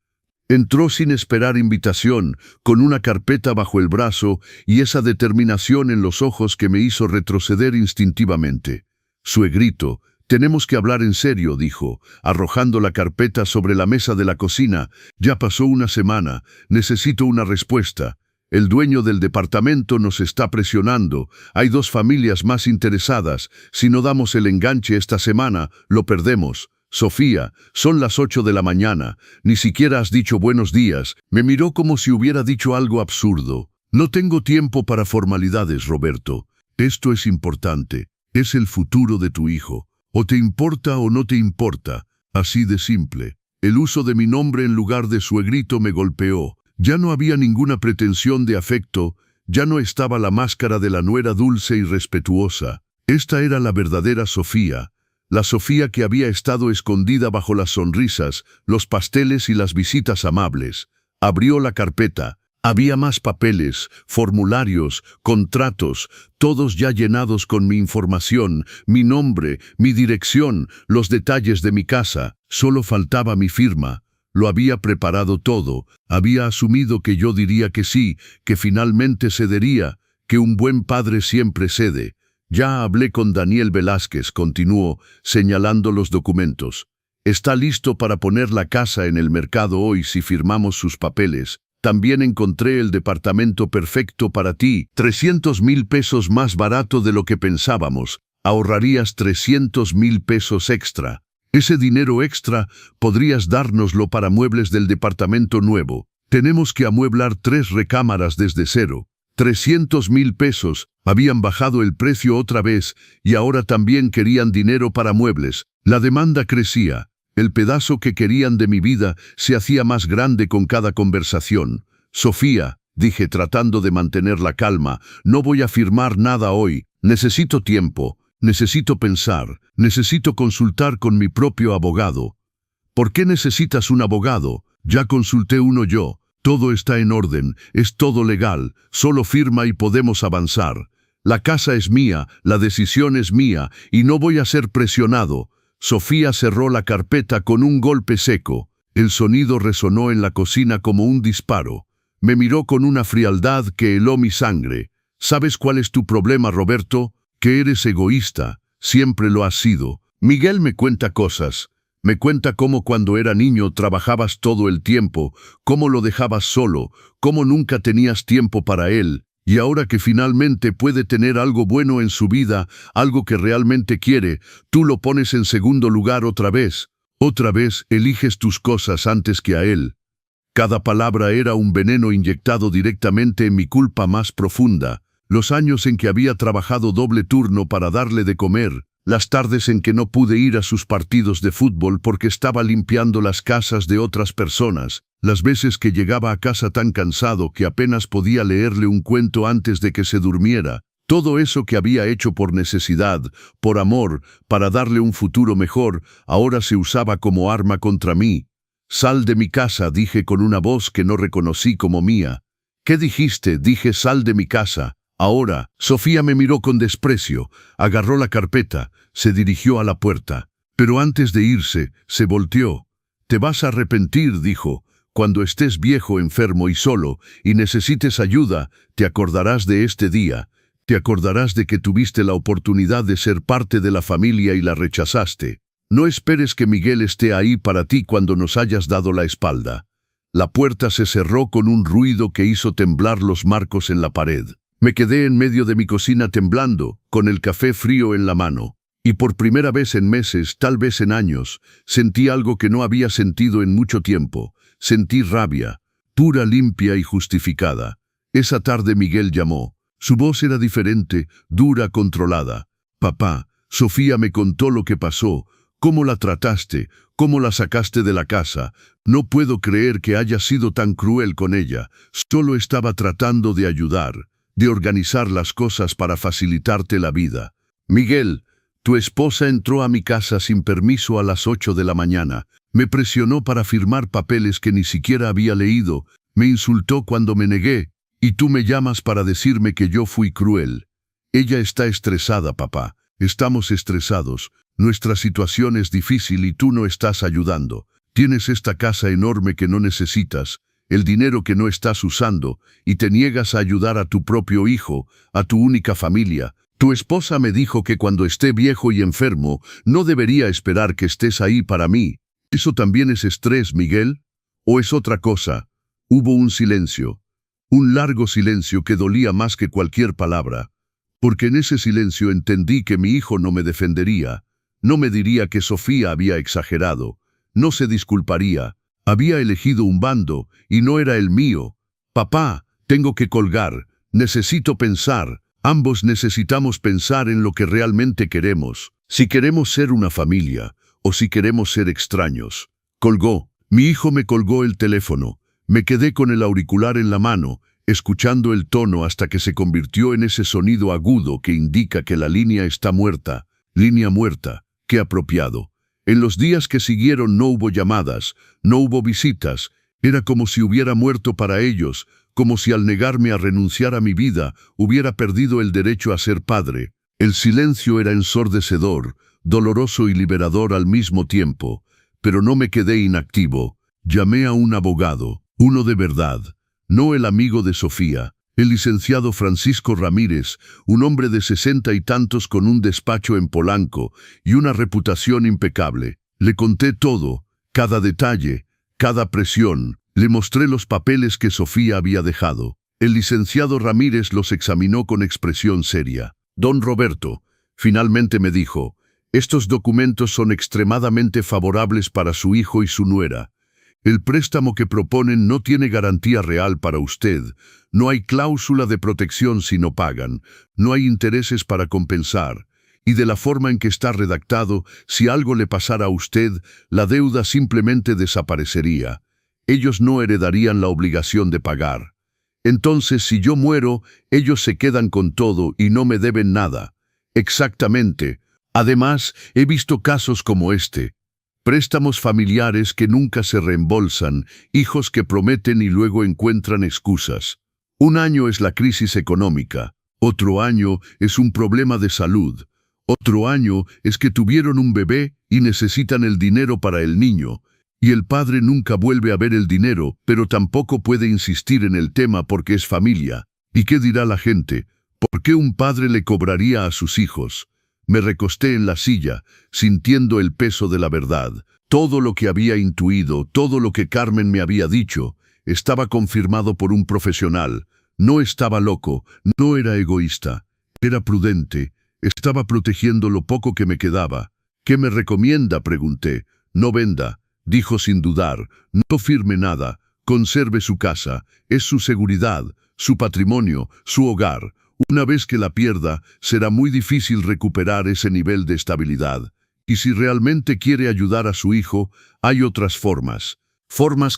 Entró sin esperar invitación, con una carpeta bajo el brazo y esa determinación en los ojos que me hizo retroceder instintivamente. Suegrito, tenemos que hablar en serio, dijo, arrojando la carpeta sobre la mesa de la cocina. Ya pasó una semana, necesito una respuesta. El dueño del departamento nos está presionando. Hay 2 familias más interesadas. Si no damos el enganche esta semana, lo perdemos. Sofía, son las 8 de la mañana. Ni siquiera has dicho buenos días. Me miró como si hubiera dicho algo absurdo. No tengo tiempo para formalidades, Roberto. Esto es importante. Es el futuro de tu hijo. O te importa o no te importa. Así de simple. El uso de mi nombre en lugar de suegrito me golpeó. Ya no había ninguna pretensión de afecto, ya no estaba la máscara de la nuera dulce y respetuosa. Esta era la verdadera Sofía, la Sofía que había estado escondida bajo las sonrisas, los pasteles y las visitas amables. Abrió la carpeta. Había más papeles, formularios, contratos, todos ya llenados con mi información, mi nombre, mi dirección, los detalles de mi casa. Solo faltaba mi firma. Lo había preparado todo. Había asumido que yo diría que sí, que finalmente cedería, que un buen padre siempre cede. Ya hablé con Daniel Velázquez, continuó, señalando los documentos. Está listo para poner la casa en el mercado hoy si firmamos sus papeles. También encontré el departamento perfecto para ti, 300,000 pesos más barato de lo que pensábamos. Ahorrarías 300,000 pesos extra. Ese dinero extra podrías dárnoslo para muebles del departamento nuevo. Tenemos que amueblar 3 recámaras desde cero. 300,000 pesos, habían bajado el precio otra vez y ahora también querían dinero para muebles. La demanda crecía. El pedazo que querían de mi vida se hacía más grande con cada conversación. Sofía, dije tratando de mantener la calma, no voy a firmar nada hoy. Necesito tiempo, necesito pensar, necesito consultar con mi propio abogado. ¿Por qué necesitas un abogado? Ya consulté uno yo. Todo está en orden, es todo legal, solo firma y podemos avanzar. La casa es mía, la decisión es mía y no voy a ser presionado. Sofía cerró la carpeta con un golpe seco. El sonido resonó en la cocina como un disparo. Me miró con una frialdad que heló mi sangre. ¿Sabes cuál es tu problema, Roberto? Que eres egoísta. Siempre lo has sido. Miguel me cuenta cosas. Me cuenta cómo cuando era niño trabajabas todo el tiempo, cómo lo dejabas solo, cómo nunca tenías tiempo para él. Y ahora que finalmente puede tener algo bueno en su vida, algo que realmente quiere, tú lo pones en segundo lugar otra vez. Otra vez eliges tus cosas antes que a él. Cada palabra era un veneno inyectado directamente en mi culpa más profunda. Los años en que había trabajado doble turno para darle de comer, las tardes en que no pude ir a sus partidos de fútbol porque estaba limpiando las casas de otras personas, las veces que llegaba a casa tan cansado que apenas podía leerle un cuento antes de que se durmiera, todo eso que había hecho por necesidad, por amor, para darle un futuro mejor, ahora se usaba como arma contra mí. «Sal de mi casa», dije con una voz que no reconocí como mía. «¿Qué dijiste?», dije, «sal de mi casa». Ahora, Sofía me miró con desprecio, agarró la carpeta, se dirigió a la puerta. Pero antes de irse, se volteó. «Te vas a arrepentir», dijo. «Cuando estés viejo, enfermo y solo, y necesites ayuda, te acordarás de este día. Te acordarás de que tuviste la oportunidad de ser parte de la familia y la rechazaste. No esperes que Miguel esté ahí para ti cuando nos hayas dado la espalda». La puerta se cerró con un ruido que hizo temblar los marcos en la pared. Me quedé en medio de mi cocina temblando, con el café frío en la mano. Y por primera vez en meses, tal vez en años, sentí algo que no había sentido en mucho tiempo. Sentí rabia, pura, limpia y justificada. Esa tarde Miguel llamó. Su voz era diferente, dura, controlada. «Papá, Sofía me contó lo que pasó, cómo la trataste, cómo la sacaste de la casa. No puedo creer que hayas sido tan cruel con ella. Solo estaba tratando de ayudar, de organizar las cosas para facilitarte la vida. Miguel, tu esposa entró a mi casa sin permiso a las 8 de la mañana. Me presionó para firmar papeles que ni siquiera había leído. Me insultó cuando me negué. Y tú me llamas para decirme que yo fui cruel. Ella está estresada, papá. Estamos estresados. Nuestra situación es difícil y tú no estás ayudando. Tienes esta casa enorme que no necesitas, el dinero que no estás usando, y te niegas a ayudar a tu propio hijo, a tu única familia. Tu esposa me dijo que cuando esté viejo y enfermo, no debería esperar que estés ahí para mí. ¿Eso también es estrés, Miguel? ¿O es otra cosa? Hubo un silencio. Un largo silencio que dolía más que cualquier palabra. Porque en ese silencio entendí que mi hijo no me defendería. No me diría que Sofía había exagerado. No se disculparía. Había elegido un bando y no era el mío. Papá, tengo que colgar. Necesito pensar. Ambos necesitamos pensar en lo que realmente queremos. Si queremos ser una familia, o si queremos ser extraños. Colgó. Mi hijo me colgó el teléfono. Me quedé con el auricular en la mano, escuchando el tono hasta que se convirtió en ese sonido agudo que indica que la línea está muerta. Línea muerta. Qué apropiado. En los días que siguieron no hubo llamadas, no hubo visitas. Era como si hubiera muerto para ellos, como si al negarme a renunciar a mi vida hubiera perdido el derecho a ser padre. El silencio era ensordecedor, doloroso y liberador al mismo tiempo, pero no me quedé inactivo. Llamé a un abogado, uno de verdad, no el amigo de Sofía, el licenciado Francisco Ramírez, un hombre de 60 y tantos con un despacho en Polanco y una reputación impecable. Le conté todo, cada detalle, cada presión. Le mostré los papeles que Sofía había dejado. El licenciado Ramírez los examinó con expresión seria. Don Roberto, finalmente me dijo, estos documentos son extremadamente favorables para su hijo y su nuera. El préstamo que proponen no tiene garantía real para usted. No hay cláusula de protección si no pagan. No hay intereses para compensar. Y de la forma en que está redactado, si algo le pasara a usted, la deuda simplemente desaparecería. Ellos no heredarían la obligación de pagar. Entonces, si yo muero, ellos se quedan con todo y no me deben nada. Exactamente. Además, he visto casos como este. Préstamos familiares que nunca se reembolsan, hijos que prometen y luego encuentran excusas. Un año es la crisis económica, otro año es un problema de salud, otro año es que tuvieron un bebé y necesitan el dinero para el niño. Y el padre nunca vuelve a ver el dinero, pero tampoco puede insistir en el tema porque es familia. ¿Y qué dirá la gente? ¿Por qué un padre le cobraría a sus hijos? Me recosté en la silla, sintiendo el peso de la verdad. Todo lo que había intuido, todo lo que Carmen me había dicho, estaba confirmado por un profesional. No estaba loco, no era egoísta, era prudente, estaba protegiendo lo poco que me quedaba. ¿Qué me recomienda?, pregunté. No venda. Dijo sin dudar, no firme nada, conserve su casa, es su seguridad, su patrimonio, su hogar. Una vez que la pierda, será muy difícil recuperar ese nivel de estabilidad. Y si realmente quiere ayudar a su hijo, hay otras formas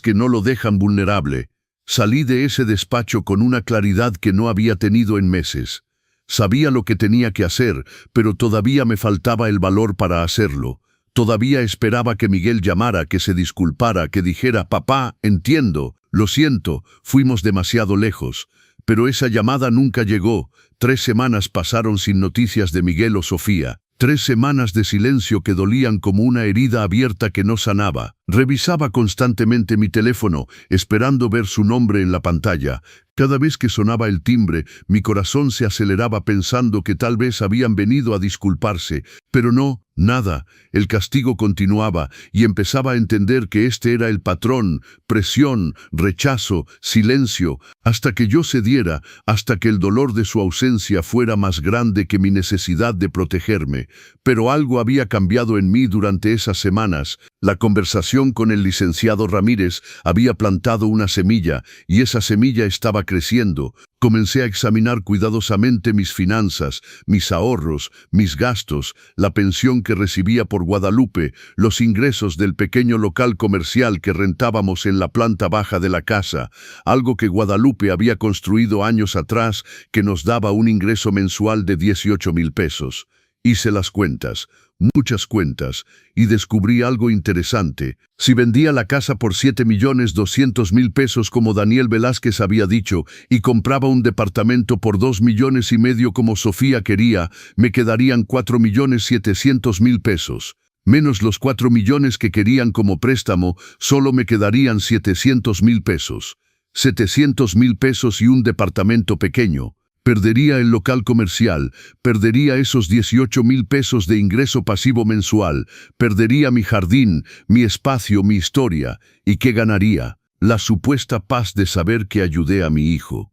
que no lo dejan vulnerable. Salí de ese despacho con una claridad que no había tenido en meses. Sabía lo que tenía que hacer, pero todavía me faltaba el valor para hacerlo. Todavía esperaba que Miguel llamara, que se disculpara, que dijera, papá, entiendo, lo siento, fuimos demasiado lejos. Pero esa llamada nunca llegó. 3 semanas pasaron sin noticias de Miguel o Sofía. 3 semanas de silencio que dolían como una herida abierta que no sanaba. Revisaba constantemente mi teléfono, esperando ver su nombre en la pantalla. Cada vez que sonaba el timbre, mi corazón se aceleraba pensando que tal vez habían venido a disculparse. Pero no, nada. El castigo continuaba y empezaba a entender que este era el patrón: presión, rechazo, silencio, hasta que yo cediera, hasta que el dolor de su ausencia fuera más grande que mi necesidad de protegerme. Pero algo había cambiado en mí durante esas semanas. La conversación con el licenciado Ramírez había plantado una semilla, y esa semilla estaba creciendo. Comencé a examinar cuidadosamente mis finanzas, mis ahorros, mis gastos, la pensión que recibía por Guadalupe, los ingresos del pequeño local comercial que rentábamos en la planta baja de la casa, algo que Guadalupe había construido años atrás que nos daba un ingreso mensual de 18,000 pesos. Hice las cuentas, muchas cuentas, y descubrí algo interesante. Si vendía la casa por 7,200,000 pesos como Daniel Velázquez había dicho, y compraba un departamento por 2,5 millones como Sofía quería, me quedarían 4,700,000 pesos. Menos los 4 millones que querían como préstamo, solo me quedarían 700,000 pesos. 700,000 pesos y un departamento pequeño. Perdería el local comercial, perdería esos 18,000 pesos de ingreso pasivo mensual, perdería mi jardín, mi espacio, mi historia. ¿Y qué ganaría? La supuesta paz de saber que ayudé a mi hijo.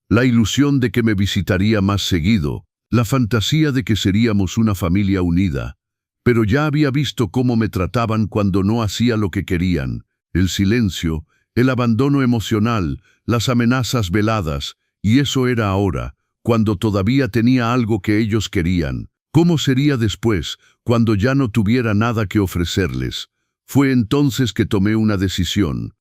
La ilusión de que me visitaría más seguido. La fantasía de que seríamos una familia unida. Pero ya había visto cómo me trataban cuando no hacía lo que querían. El silencio, el abandono emocional, las amenazas veladas. Y eso era ahora, cuando todavía tenía algo que ellos querían. ¿Cómo sería después, cuando ya no tuviera nada que ofrecerles? Fue entonces que tomé una decisión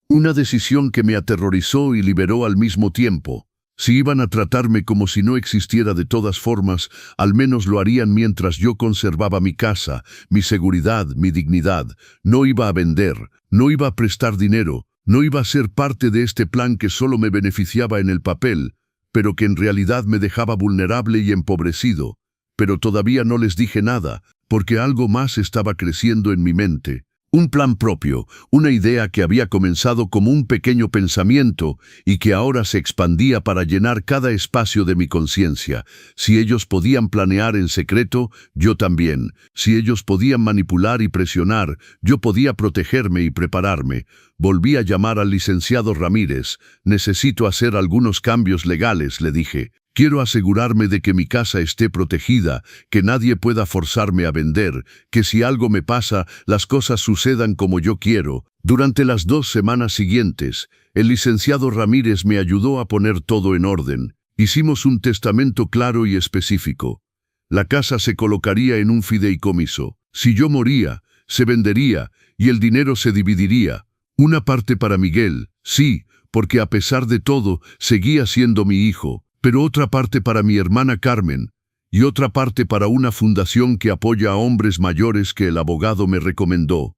que me aterrorizó y liberó al mismo tiempo. Si iban a tratarme como si no existiera de todas formas, al menos lo harían mientras yo conservaba mi casa, mi seguridad, mi dignidad. No iba a vender, no iba a prestar dinero, no iba a ser parte de este plan que solo me beneficiaba en el papel, pero que en realidad me dejaba vulnerable y empobrecido. Pero todavía no les dije nada, porque algo más estaba creciendo en mi mente. Un plan propio, una idea que había comenzado como un pequeño pensamiento y que ahora se expandía para llenar cada espacio de mi conciencia. Si ellos podían planear en secreto, yo también. Si ellos podían manipular y presionar, yo podía protegerme y prepararme. Volví a llamar al licenciado Ramírez. Necesito hacer algunos cambios legales, le dije. Quiero asegurarme de que mi casa esté protegida, que nadie pueda forzarme a vender, que si algo me pasa, las cosas sucedan como yo quiero. Durante las 2 semanas siguientes, el licenciado Ramírez me ayudó a poner todo en orden. Hicimos un testamento claro y específico. La casa se colocaría en un fideicomiso. Si yo moría, se vendería y el dinero se dividiría. Una parte para Miguel, sí, porque a pesar de todo, seguía siendo mi hijo. Pero otra parte para mi hermana Carmen, y otra parte para una fundación que apoya a hombres mayores que el abogado me recomendó.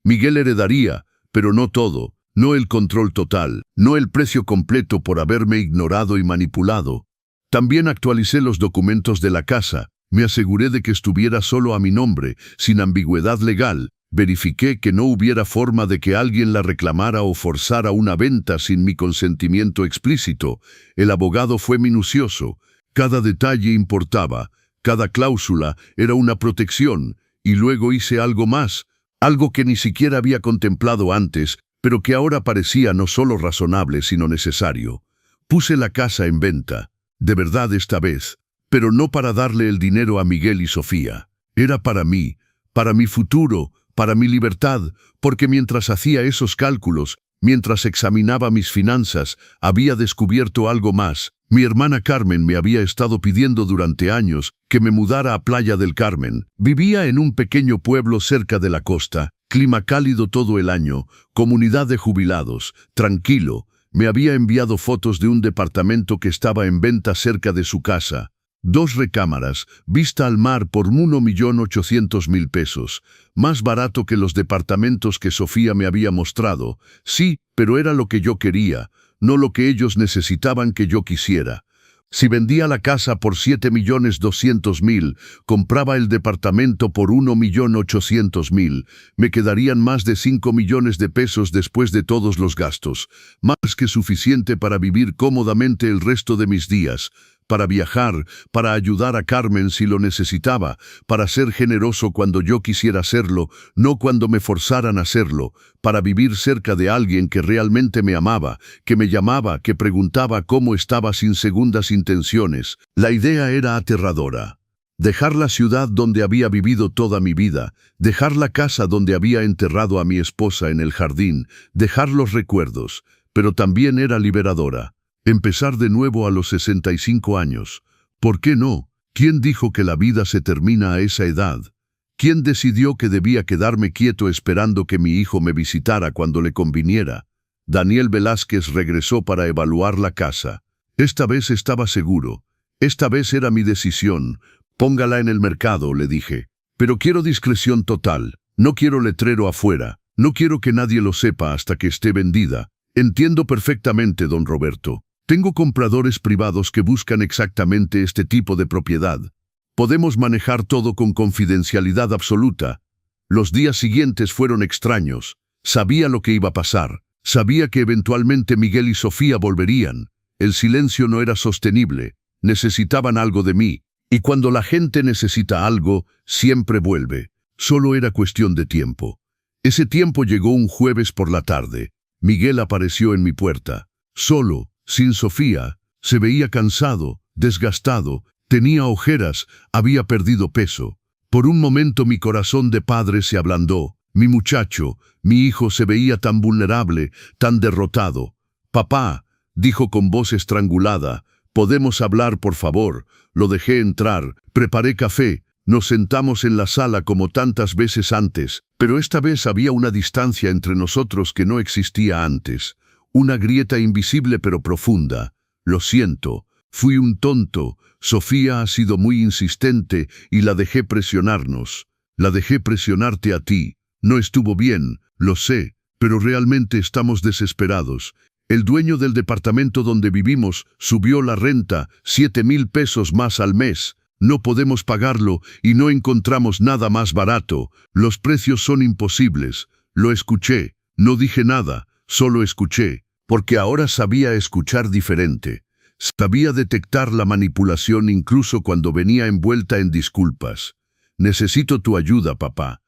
Miguel heredaría, pero no todo, no el control total, no el precio completo por haberme ignorado y manipulado. También actualicé los documentos de la casa, me aseguré de que estuviera solo a mi nombre, sin ambigüedad legal. Verifiqué que no hubiera forma de que alguien la reclamara o forzara una venta sin mi consentimiento explícito. El abogado fue minucioso. Cada detalle importaba, cada cláusula era una protección, y luego hice algo más, algo que ni siquiera había contemplado antes, pero que ahora parecía no solo razonable sino necesario. Puse la casa en venta, de verdad esta vez, pero no para darle el dinero a Miguel y Sofía. Era para mí, para mi futuro, para mi libertad, porque mientras hacía esos cálculos, mientras examinaba mis finanzas, había descubierto algo más. Mi hermana Carmen me había estado pidiendo durante años que me mudara a Playa del Carmen. Vivía en un pequeño pueblo cerca de la costa, clima cálido todo el año, comunidad de jubilados, tranquilo. Me había enviado fotos de un departamento que estaba en venta cerca de su casa. 2 recámaras, vista al mar por 1.800.000 pesos, más barato que los departamentos que Sofía me había mostrado. Sí, pero era lo que yo quería, no lo que ellos necesitaban que yo quisiera. Si vendía la casa por 7.200.000, compraba el departamento por 1.800.000, me quedarían más de 5 millones de pesos después de todos los gastos, más que suficiente para vivir cómodamente el resto de mis días, para viajar, para ayudar a Carmen si lo necesitaba, para ser generoso cuando yo quisiera serlo, no cuando me forzaran a hacerlo, para vivir cerca de alguien que realmente me amaba, que me llamaba, que preguntaba cómo estaba sin segundas intenciones. La idea era aterradora. Dejar la ciudad donde había vivido toda mi vida, dejar la casa donde había enterrado a mi esposa en el jardín, dejar los recuerdos, pero también era liberadora. Empezar de nuevo a los 65 años. ¿Por qué no? ¿Quién dijo que la vida se termina a esa edad? ¿Quién decidió que debía quedarme quieto esperando que mi hijo me visitara cuando le conviniera? Daniel Velázquez regresó para evaluar la casa. Esta vez estaba seguro. Esta vez era mi decisión. Póngala en el mercado, le dije. Pero quiero discreción total. No quiero letrero afuera. No quiero que nadie lo sepa hasta que esté vendida. Entiendo perfectamente, don Roberto. Tengo compradores privados que buscan exactamente este tipo de propiedad. Podemos manejar todo con confidencialidad absoluta. Los días siguientes fueron extraños. Sabía lo que iba a pasar. Sabía que eventualmente Miguel y Sofía volverían. El silencio no era sostenible. Necesitaban algo de mí. Y cuando la gente necesita algo, siempre vuelve. Solo era cuestión de tiempo. Ese tiempo llegó un jueves por la tarde. Miguel apareció en mi puerta. Solo, sin Sofía, se veía cansado, desgastado, tenía ojeras, había perdido peso. Por un momento mi corazón de padre se ablandó. Mi muchacho, mi hijo se veía tan vulnerable, tan derrotado. «Papá», dijo con voz estrangulada, «¿podemos hablar, por favor?» Lo dejé entrar, preparé café, Nos sentamos en la sala como tantas veces antes, pero esta vez había una distancia entre nosotros que no existía antes. Una grieta invisible pero profunda. Lo siento, fui un tonto. Sofía ha sido muy insistente y la dejé presionarnos. La dejé presionarte a ti. No estuvo bien, lo sé, pero realmente estamos desesperados. El dueño del departamento donde vivimos subió la renta 7,000 pesos más al mes. No podemos pagarlo y no encontramos nada más barato. Los precios son imposibles. Lo escuché. No dije nada, solo escuché. Porque ahora sabía escuchar diferente. Sabía detectar la manipulación incluso cuando venía envuelta en disculpas. Necesito tu ayuda, papá.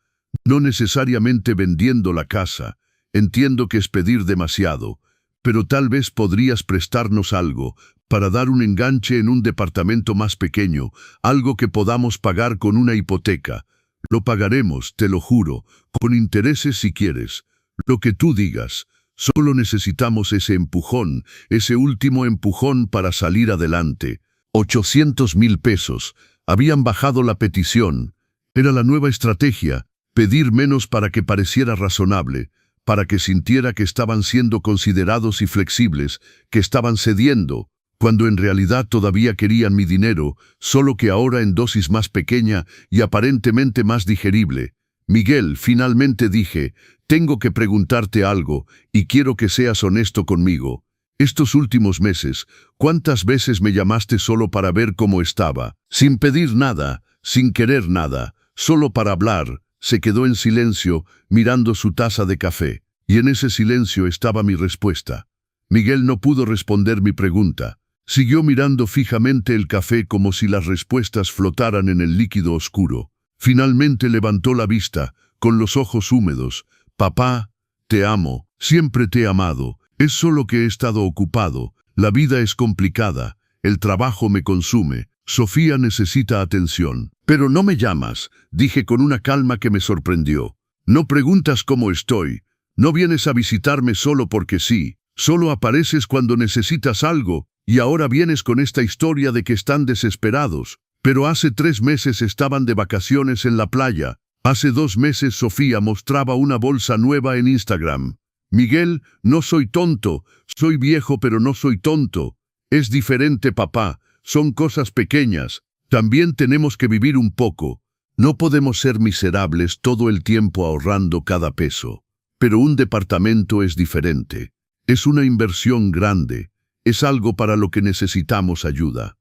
No necesariamente vendiendo la casa. Entiendo que es pedir demasiado. Pero tal vez podrías prestarnos algo para dar un enganche en un departamento más pequeño, algo que podamos pagar con una hipoteca. Lo pagaremos, te lo juro, con intereses si quieres. Lo que tú digas. Solo necesitamos ese empujón, ese último empujón para salir adelante. 800,000 pesos. Habían bajado la petición. Era la nueva estrategia, pedir menos para que pareciera razonable, para que sintiera que estaban siendo considerados y flexibles, que estaban cediendo, cuando en realidad todavía querían mi dinero, solo que ahora en dosis más pequeña y aparentemente más digerible. Miguel, finalmente dije, tengo que preguntarte algo y quiero que seas honesto conmigo. Estos últimos meses, ¿cuántas veces me llamaste solo para ver cómo estaba? Sin pedir nada, sin querer nada, solo para hablar. Se quedó en silencio, mirando su taza de café, y en ese silencio estaba mi respuesta. Miguel no pudo responder mi pregunta. Siguió mirando fijamente el café como si las respuestas flotaran en el líquido oscuro. Finalmente levantó la vista, con los ojos húmedos. Papá, te amo, siempre te he amado. Es solo que he estado ocupado. La vida es complicada. El trabajo me consume. Sofía necesita atención. Pero no me llamas, dije con una calma que me sorprendió. No preguntas cómo estoy. No vienes a visitarme solo porque sí. Solo apareces cuando necesitas algo, y ahora vienes con esta historia de que están desesperados. Pero hace 3 meses estaban de vacaciones en la playa. Hace 2 meses Sofía mostraba una bolsa nueva en Instagram. Miguel, no soy tonto. Soy viejo pero no soy tonto. Es diferente, papá. Son cosas pequeñas. También tenemos que vivir un poco. No podemos ser miserables todo el tiempo ahorrando cada peso. Pero un departamento es diferente. Es una inversión grande. Es algo para lo que necesitamos ayuda.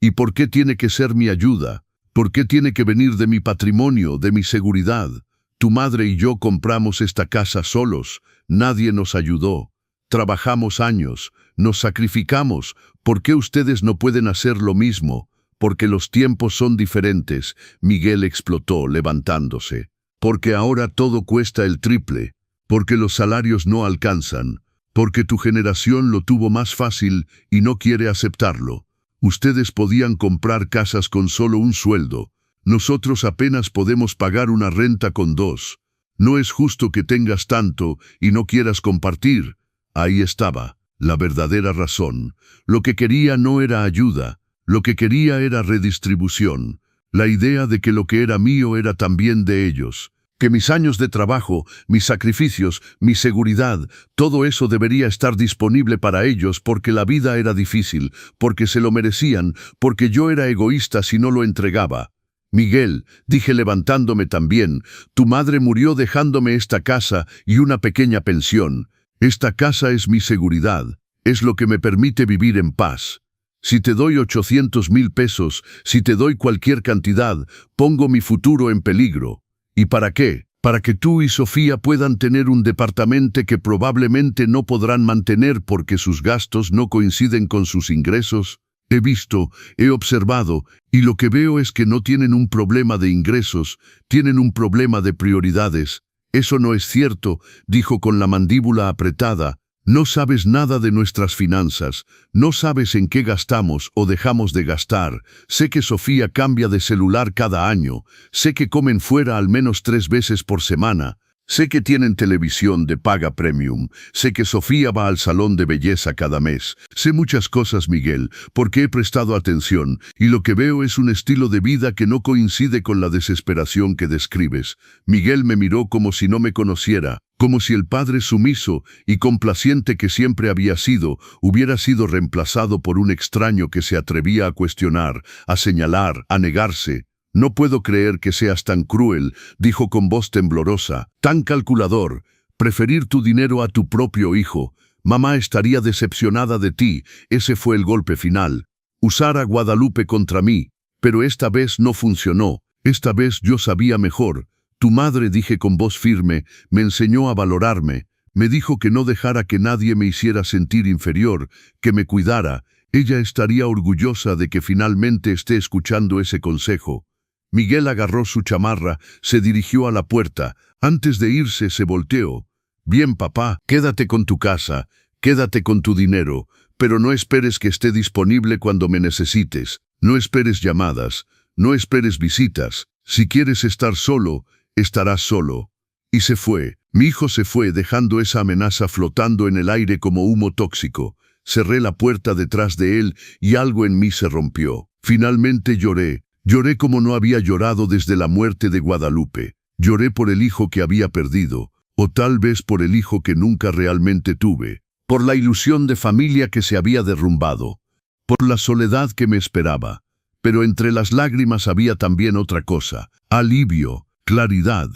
¿Y por qué tiene que ser mi ayuda? ¿Por qué tiene que venir de mi patrimonio, de mi seguridad? Tu madre y yo compramos esta casa solos. Nadie nos ayudó. Trabajamos años. Nos sacrificamos. ¿Por qué ustedes no pueden hacer lo mismo? Porque los tiempos son diferentes. Miguel explotó, levantándose. Porque ahora todo cuesta el triple. Porque los salarios no alcanzan. Porque tu generación lo tuvo más fácil y no quiere aceptarlo. Ustedes podían comprar casas con solo un sueldo. Nosotros apenas podemos pagar una renta con 2. No es justo que tengas tanto y no quieras compartir. Ahí estaba, la verdadera razón. Lo que quería no era ayuda. Lo que quería era redistribución. La idea de que lo que era mío era también de ellos. Que mis años de trabajo, mis sacrificios, mi seguridad, todo eso debería estar disponible para ellos porque la vida era difícil, porque se lo merecían, porque yo era egoísta si no lo entregaba. Miguel, dije levantándome también, tu madre murió dejándome esta casa y una pequeña pensión. Esta casa es mi seguridad, es lo que me permite vivir en paz. Si te doy 800,000 pesos, si te doy cualquier cantidad, pongo mi futuro en peligro. ¿Y para qué? Para que tú y Sofía puedan tener un departamento que probablemente no podrán mantener porque sus gastos no coinciden con sus ingresos. He visto, he observado, y lo que veo es que no tienen un problema de ingresos, tienen un problema de prioridades. Eso no es cierto, dijo con la mandíbula apretada. No sabes nada de nuestras finanzas, no sabes en qué gastamos o dejamos de gastar. Sé que Sofía cambia de celular cada año, sé que comen fuera al menos 3 veces por semana, Sé que tienen televisión de paga premium. Sé que Sofía va al salón de belleza cada mes. Sé muchas cosas, Miguel, porque he prestado atención, y lo que veo es un estilo de vida que no coincide con la desesperación que describes. Miguel me miró como si no me conociera, como si el padre sumiso y complaciente que siempre había sido, hubiera sido reemplazado por un extraño que se atrevía a cuestionar, a señalar, a negarse. «No puedo creer que seas tan cruel», dijo con voz temblorosa, «tan calculador. Preferir tu dinero a tu propio hijo. Mamá estaría decepcionada de ti». Ese fue el golpe final. Usar a Guadalupe contra mí. Pero esta vez no funcionó. Esta vez yo sabía mejor. Tu madre, dije con voz firme, me enseñó a valorarme. Me dijo que no dejara que nadie me hiciera sentir inferior, que me cuidara. Ella estaría orgullosa de que finalmente esté escuchando ese consejo. Miguel agarró su chamarra, se dirigió a la puerta. Antes de irse, se volteó. «Bien, papá, quédate con tu casa, quédate con tu dinero, pero no esperes que esté disponible cuando me necesites. No esperes llamadas, no esperes visitas. Si quieres estar solo, estarás solo». Y se fue. Mi hijo se fue, dejando esa amenaza flotando en el aire como humo tóxico. Cerré la puerta detrás de él y algo en mí se rompió. Finalmente lloré. Lloré como no había llorado desde la muerte de Guadalupe. Lloré por el hijo que había perdido, o tal vez por el hijo que nunca realmente tuve, por la ilusión de familia que se había derrumbado, por la soledad que me esperaba. Pero entre las lágrimas había también otra cosa: alivio, claridad,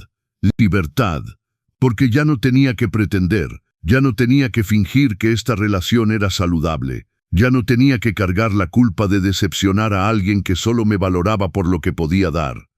libertad, porque ya no tenía que pretender, ya no tenía que fingir que esta relación era saludable. Ya no tenía que cargar la culpa de decepcionar a alguien que solo me valoraba por lo que podía dar.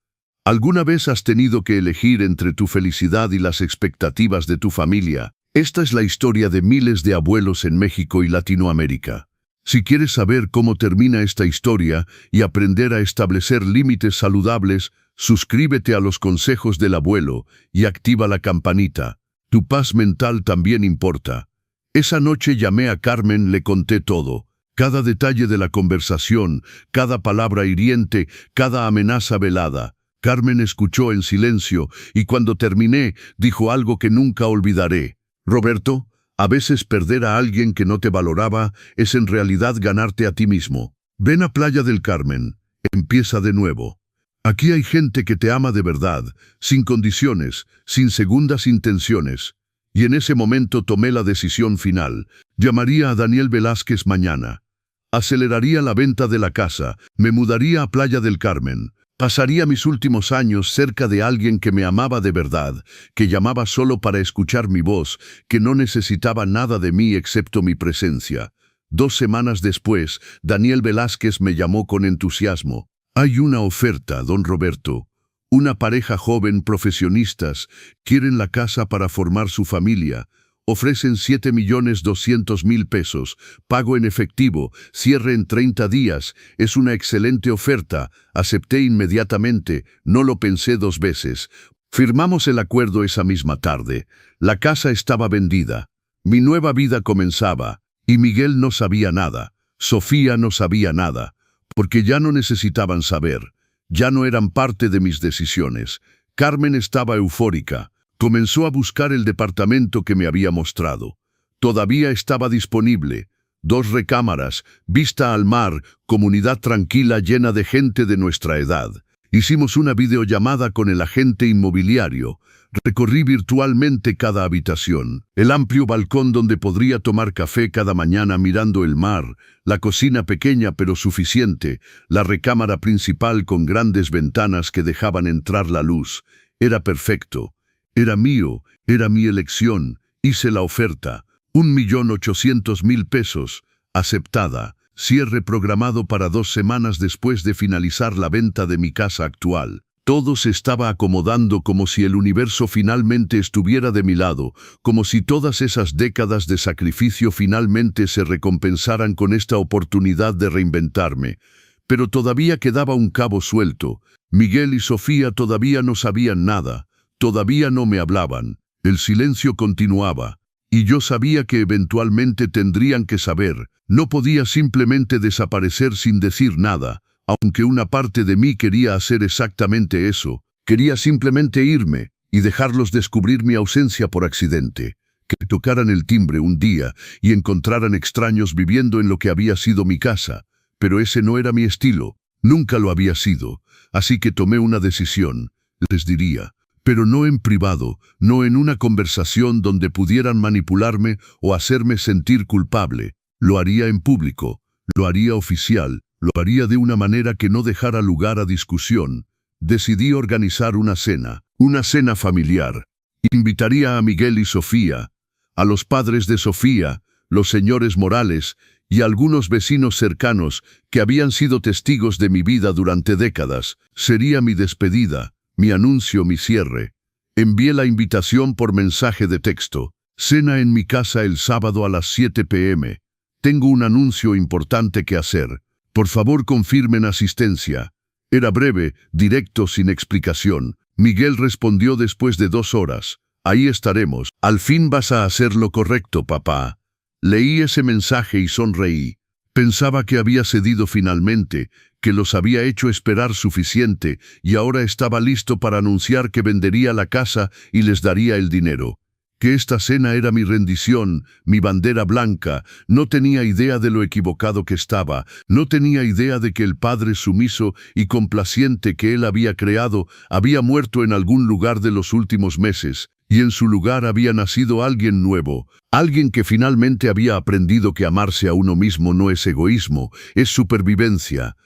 ¿Alguna vez has tenido que elegir entre tu felicidad y las expectativas de tu familia? Esta es la historia de miles de abuelos en México y Latinoamérica. Si quieres saber cómo termina esta historia y aprender a establecer límites saludables, suscríbete a los consejos del abuelo y activa la campanita. Tu paz mental también importa. Esa noche llamé a Carmen, le conté todo. Cada detalle de la conversación, cada palabra hiriente, cada amenaza velada. Carmen escuchó en silencio y cuando terminé, dijo algo que nunca olvidaré. «Roberto, a veces perder a alguien que no te valoraba es en realidad ganarte a ti mismo. Ven a Playa del Carmen. Empieza de nuevo. Aquí hay gente que te ama de verdad, sin condiciones, sin segundas intenciones». Y en ese momento tomé la decisión final. Llamaría a Daniel Velázquez mañana. Aceleraría la venta de la casa. Me mudaría a Playa del Carmen. Pasaría mis últimos años cerca de alguien que me amaba de verdad, que llamaba solo para escuchar mi voz, que no necesitaba nada de mí excepto mi presencia. 2 semanas después, Daniel Velázquez me llamó con entusiasmo. «Hay una oferta, don Roberto. Una pareja joven, profesionistas, quieren la casa para formar su familia. Ofrecen 7.200.000 pesos, pago en efectivo, cierre en 30 días. Es una excelente oferta». Acepté inmediatamente, no lo pensé 2 veces. Firmamos el acuerdo esa misma tarde. La casa estaba vendida. Mi nueva vida comenzaba, y Miguel no sabía nada. Sofía no sabía nada, porque ya no necesitaban saber. Ya no eran parte de mis decisiones. Carmen estaba eufórica. Comenzó a buscar el departamento que me había mostrado. Todavía estaba disponible. 2 recámaras, vista al mar, comunidad tranquila llena de gente de nuestra edad. Hicimos una videollamada con el agente inmobiliario. Recorrí virtualmente cada habitación. El amplio balcón donde podría tomar café cada mañana mirando el mar, la cocina pequeña pero suficiente, la recámara principal con grandes ventanas que dejaban entrar la luz. Era perfecto. Era mío, era mi elección. Hice la oferta. 1.800.000 pesos. Aceptada. Cierre programado para 2 semanas después de finalizar la venta de mi casa actual. Todo se estaba acomodando como si el universo finalmente estuviera de mi lado, como si todas esas décadas de sacrificio finalmente se recompensaran con esta oportunidad de reinventarme. Pero todavía quedaba un cabo suelto. Miguel y Sofía todavía no sabían nada, todavía no me hablaban. El silencio continuaba, y yo sabía que eventualmente tendrían que saber. No podía simplemente desaparecer sin decir nada. Aunque una parte de mí quería hacer exactamente eso, quería simplemente irme y dejarlos descubrir mi ausencia por accidente. Que tocaran el timbre un día y encontraran extraños viviendo en lo que había sido mi casa. Pero ese no era mi estilo, nunca lo había sido, así que tomé una decisión, les diría, pero no en privado, no en una conversación donde pudieran manipularme o hacerme sentir culpable. Lo haría en público, lo haría oficial, lo haría de una manera que no dejara lugar a discusión. Decidí organizar una cena familiar. Invitaría a Miguel y Sofía, a los padres de Sofía, los señores Morales y a algunos vecinos cercanos que habían sido testigos de mi vida durante décadas. Sería mi despedida, mi anuncio, mi cierre. Envié la invitación por mensaje de texto. Cena en mi casa el sábado a las 7 p.m. Tengo un anuncio importante que hacer. Por favor, confirmen asistencia. Era breve, directo, sin explicación. Miguel respondió después de 2 horas. Ahí estaremos. Al fin vas a hacer lo correcto, papá. Leí ese mensaje y sonreí. Pensaba que había cedido finalmente, que los había hecho esperar suficiente y ahora estaba listo para anunciar que vendería la casa y les daría el dinero. Que esta cena era mi rendición, mi bandera blanca. No tenía idea de lo equivocado que estaba, no tenía idea de que el padre sumiso y complaciente que él había creado había muerto en algún lugar de los últimos meses, y en su lugar había nacido alguien nuevo, alguien que finalmente había aprendido que amarse a uno mismo no es egoísmo, es supervivencia.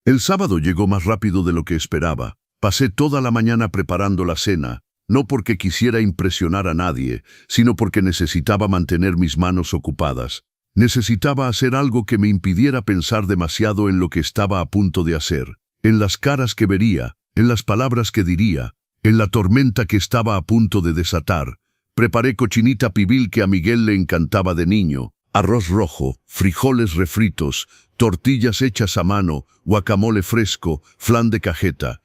El sábado llegó más rápido de lo que esperaba. Pasé toda la mañana preparando la cena. No porque quisiera impresionar a nadie, sino porque necesitaba mantener mis manos ocupadas. Necesitaba hacer algo que me impidiera pensar demasiado en lo que estaba a punto de hacer, en las caras que vería, en las palabras que diría, en la tormenta que estaba a punto de desatar. Preparé cochinita pibil que a Miguel le encantaba de niño, arroz rojo, frijoles refritos, tortillas hechas a mano, guacamole fresco, flan de cajeta.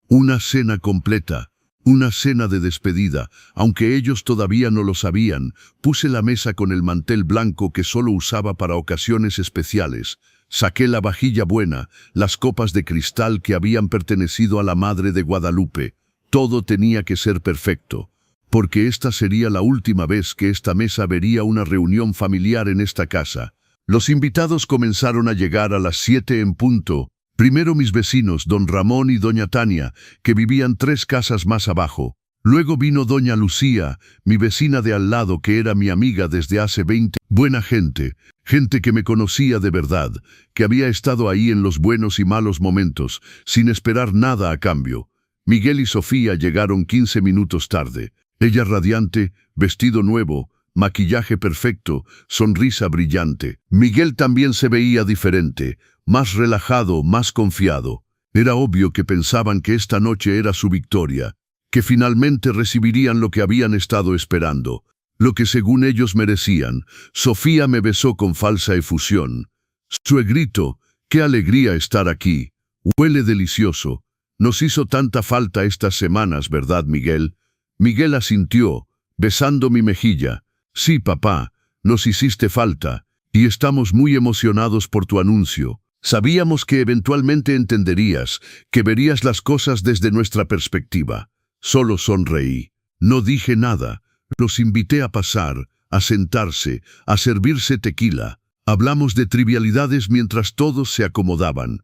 Una cena completa. Una cena de despedida, aunque ellos todavía no lo sabían. Puse la mesa con el mantel blanco que solo usaba para ocasiones especiales. Saqué la vajilla buena, las copas de cristal que habían pertenecido a la Madre de Guadalupe. Todo tenía que ser perfecto, porque esta sería la última vez que esta mesa vería una reunión familiar en esta casa. Los invitados comenzaron a llegar a las 7 en punto. Primero mis vecinos, don Ramón y doña Tania, que vivían 3 casas más abajo. Luego vino doña Lucía, mi vecina de al lado que era mi amiga desde hace 20. Buena gente, gente que me conocía de verdad, que había estado ahí en los buenos y malos momentos, sin esperar nada a cambio. Miguel y Sofía llegaron 15 minutos tarde. Ella radiante, vestido nuevo, maquillaje perfecto, sonrisa brillante. Miguel también se veía diferente, más relajado, más confiado. Era obvio que pensaban que esta noche era su victoria, que finalmente recibirían lo que habían estado esperando, lo que según ellos merecían. Sofía me besó con falsa efusión. Suegrito, qué alegría estar aquí. Huele delicioso. Nos hizo tanta falta estas semanas, ¿verdad, Miguel? Miguel asintió, besando mi mejilla. Sí, papá, nos hiciste falta, y estamos muy emocionados por tu anuncio. Sabíamos que eventualmente entenderías, que verías las cosas desde nuestra perspectiva. Solo sonreí. No dije nada. Los invité a pasar, a sentarse, a servirse tequila. Hablamos de trivialidades mientras todos se acomodaban.